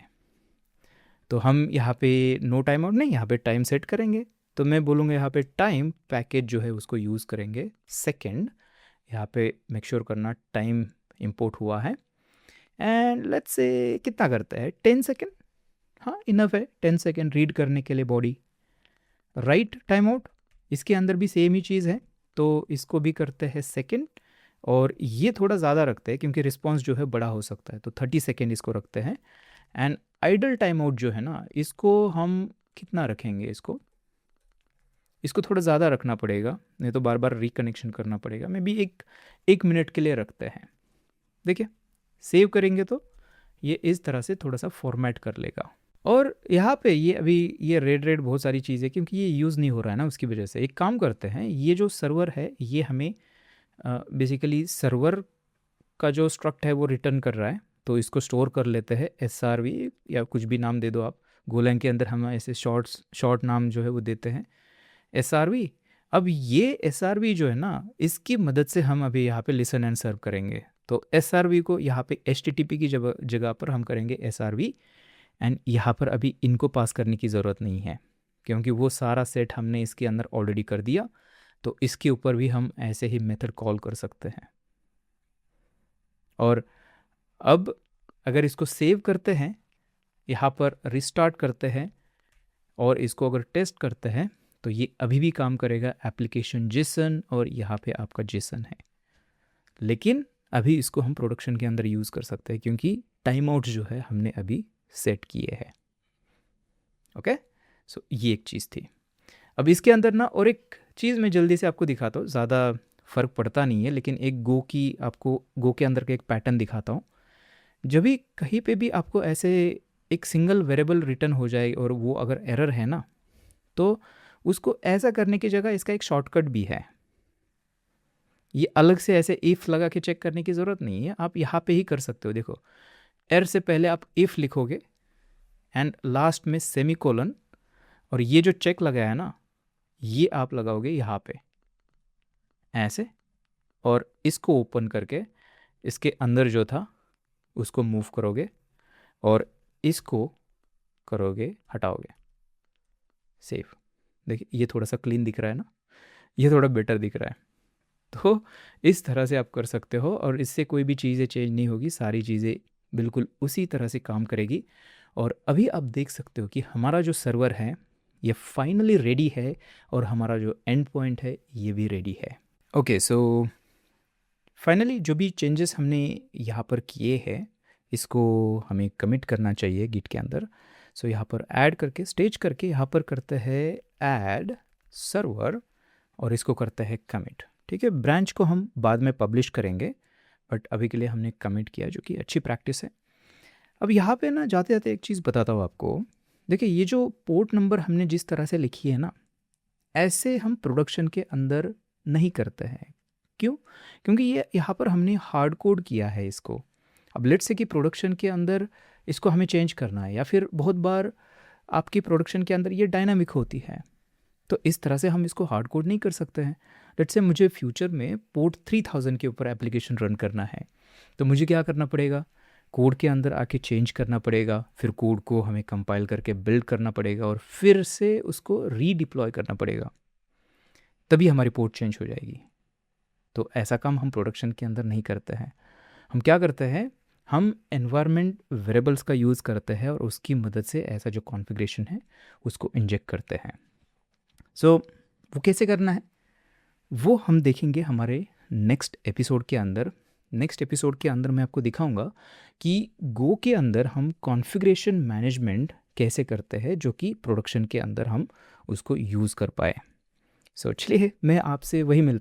तो हम यहाँ पे नो टाइम आउट नहीं, यहाँ पे टाइम सेट करेंगे। तो मैं बोलूँगा यहाँ पे टाइम पैकेज जो है उसको यूज़ करेंगे सेकेंड। यहाँ पे मेक श्योर करना टाइम इंपोर्ट हुआ है, एंड लेट्स से कितना करता है 10 सेकेंड। हाँ इनफ है 10 सेकेंड रीड करने के लिए बॉडी। राइट टाइम आउट इसके अंदर भी सेम ही चीज़ है, तो इसको भी करते हैं सेकेंड, और ये थोड़ा ज़्यादा रखते हैं क्योंकि रिस्पॉन्स जो है बड़ा हो सकता है, तो 30 सेकेंड इसको रखते हैं। एंड आइडल टाइम आउट जो है ना, इसको हम कितना रखेंगे, इसको थोड़ा ज़्यादा रखना पड़ेगा, नहीं तो बार बार रिकनेक्शन करना पड़ेगा। मे बी एक मिनट के लिए रखते हैं। देखिए सेव करेंगे तो ये इस तरह से थोड़ा सा फॉर्मेट कर लेगा। और यहाँ पे ये अभी ये रेड बहुत सारी चीज़ें, क्योंकि ये यूज़ नहीं हो रहा है ना, उसकी वजह से एक काम करते हैं, ये जो सर्वर है ये हमें बेसिकली सर्वर का जो स्ट्रक्ट है वो रिटर्न कर रहा है, तो इसको स्टोर कर लेते हैं SRV या कुछ भी नाम दे दो आप। गोलैंग के अंदर हम ऐसे शॉर्ट नाम जो है वो देते हैं SRV। अब ये SRV जो है ना, इसकी मदद से हम अभी यहाँ पे लिसन एंड सर्व करेंगे। तो SRV को यहाँ पे HTTP की जगह पर हम करेंगे SRV, एंड यहाँ पर अभी इनको पास करने की ज़रूरत नहीं है, क्योंकि वो सारा सेट हमने इसके अंदर ऑलरेडी कर दिया। तो इसके ऊपर भी हम ऐसे ही मेथड कॉल कर सकते हैं। और अब अगर इसको सेव करते हैं, यहाँ पर रिस्टार्ट करते हैं और इसको अगर टेस्ट करते हैं, तो ये अभी भी काम करेगा एप्लीकेशन जेसन, और यहाँ पे आपका जेसन है। लेकिन अभी इसको हम प्रोडक्शन के अंदर यूज़ कर सकते हैं, क्योंकि टाइम आउट जो है हमने अभी सेट किए हैं। ओके, सो ये एक चीज़ थी। अब इसके अंदर ना और एक चीज़ मैं जल्दी से आपको दिखाता हूँ, ज़्यादा फ़र्क पड़ता नहीं है, लेकिन एक गो के अंदर का एक पैटर्न दिखाता हूँ। जब भी कहीं पे भी आपको ऐसे एक सिंगल वेरिएबल रिटर्न हो जाए और वो अगर एरर है ना, तो उसको ऐसा करने की जगह इसका एक शॉर्टकट भी है। ये अलग से ऐसे इफ़ लगा के चेक करने की ज़रूरत नहीं है, आप यहाँ पे ही कर सकते हो। देखो, एर से पहले आप इफ़ लिखोगे एंड लास्ट में सेमीकोलन, और ये जो चेक लगाया है ना, ये आप लगाओगे यहाँ पे ऐसे, और इसको ओपन करके इसके अंदर जो था उसको मूव करोगे और इसको करोगे, हटाओगे, सेव। देखिए ये थोड़ा सा क्लीन दिख रहा है ना, ये थोड़ा बेटर दिख रहा है। तो इस तरह से आप कर सकते हो, और इससे कोई भी चीज़ें चेंज नहीं होगी, सारी चीज़ें बिल्कुल उसी तरह से काम करेगी। और अभी आप देख सकते हो कि हमारा जो सर्वर है ये फाइनली रेडी है, और हमारा जो एंड पॉइंट है ये भी रेडी है। ओके, सो फाइनली जो भी चेंजेस हमने यहाँ पर किए हैं, इसको हमें कमिट करना चाहिए गिट के अंदर। सो यहाँ पर ऐड करके, स्टेज करके, यहाँ पर करते हैं ऐड सर्वर, और इसको करते हैं कमिट। ठीक है, ब्रांच को हम बाद में पब्लिश करेंगे, बट अभी के लिए हमने कमिट किया, जो कि अच्छी प्रैक्टिस है। अब यहाँ पे ना जाते जाते एक चीज़ बताता हूँ आपको। देखिए, ये जो पोर्ट नंबर हमने जिस तरह से लिखी है ना, ऐसे हम प्रोडक्शन के अंदर नहीं करते हैं। क्यों? क्योंकि ये यहाँ पर हमने हार्ड कोड किया है इसको। अब लेट्स से कि प्रोडक्शन के अंदर इसको हमें चेंज करना है, या फिर बहुत बार आपकी प्रोडक्शन के अंदर ये डायनामिक होती है, तो इस तरह से हम इसको हार्ड कोड नहीं कर सकते हैं। लेट्स से मुझे फ्यूचर में पोर्ट 3000 के ऊपर एप्लीकेशन रन करना है, तो मुझे क्या करना पड़ेगा, कोड के अंदर आके चेंज करना पड़ेगा, फिर कोड को हमें कंपाइल करके बिल्ड करना पड़ेगा, और फिर से उसको रीडिप्लॉय करना पड़ेगा, तभी हमारी पोर्ट चेंज हो जाएगी। तो ऐसा काम हम प्रोडक्शन के अंदर नहीं करते हैं। हम क्या करते हैं, हम एनवायरनमेंट वेरिएबल्स का यूज़ करते हैं, और उसकी मदद से ऐसा जो कॉन्फ़िगरेशन है उसको इंजेक्ट करते हैं। सो वो कैसे करना है वो हम देखेंगे हमारे नेक्स्ट एपिसोड के अंदर। नेक्स्ट एपिसोड के अंदर मैं आपको दिखाऊंगा कि गो के अंदर हम कॉन्फ़िगरेशन मैनेजमेंट कैसे करते हैं, जो कि प्रोडक्शन के अंदर हम उसको यूज़ कर पाए। सो चलिए मैं आपसे वही मिलता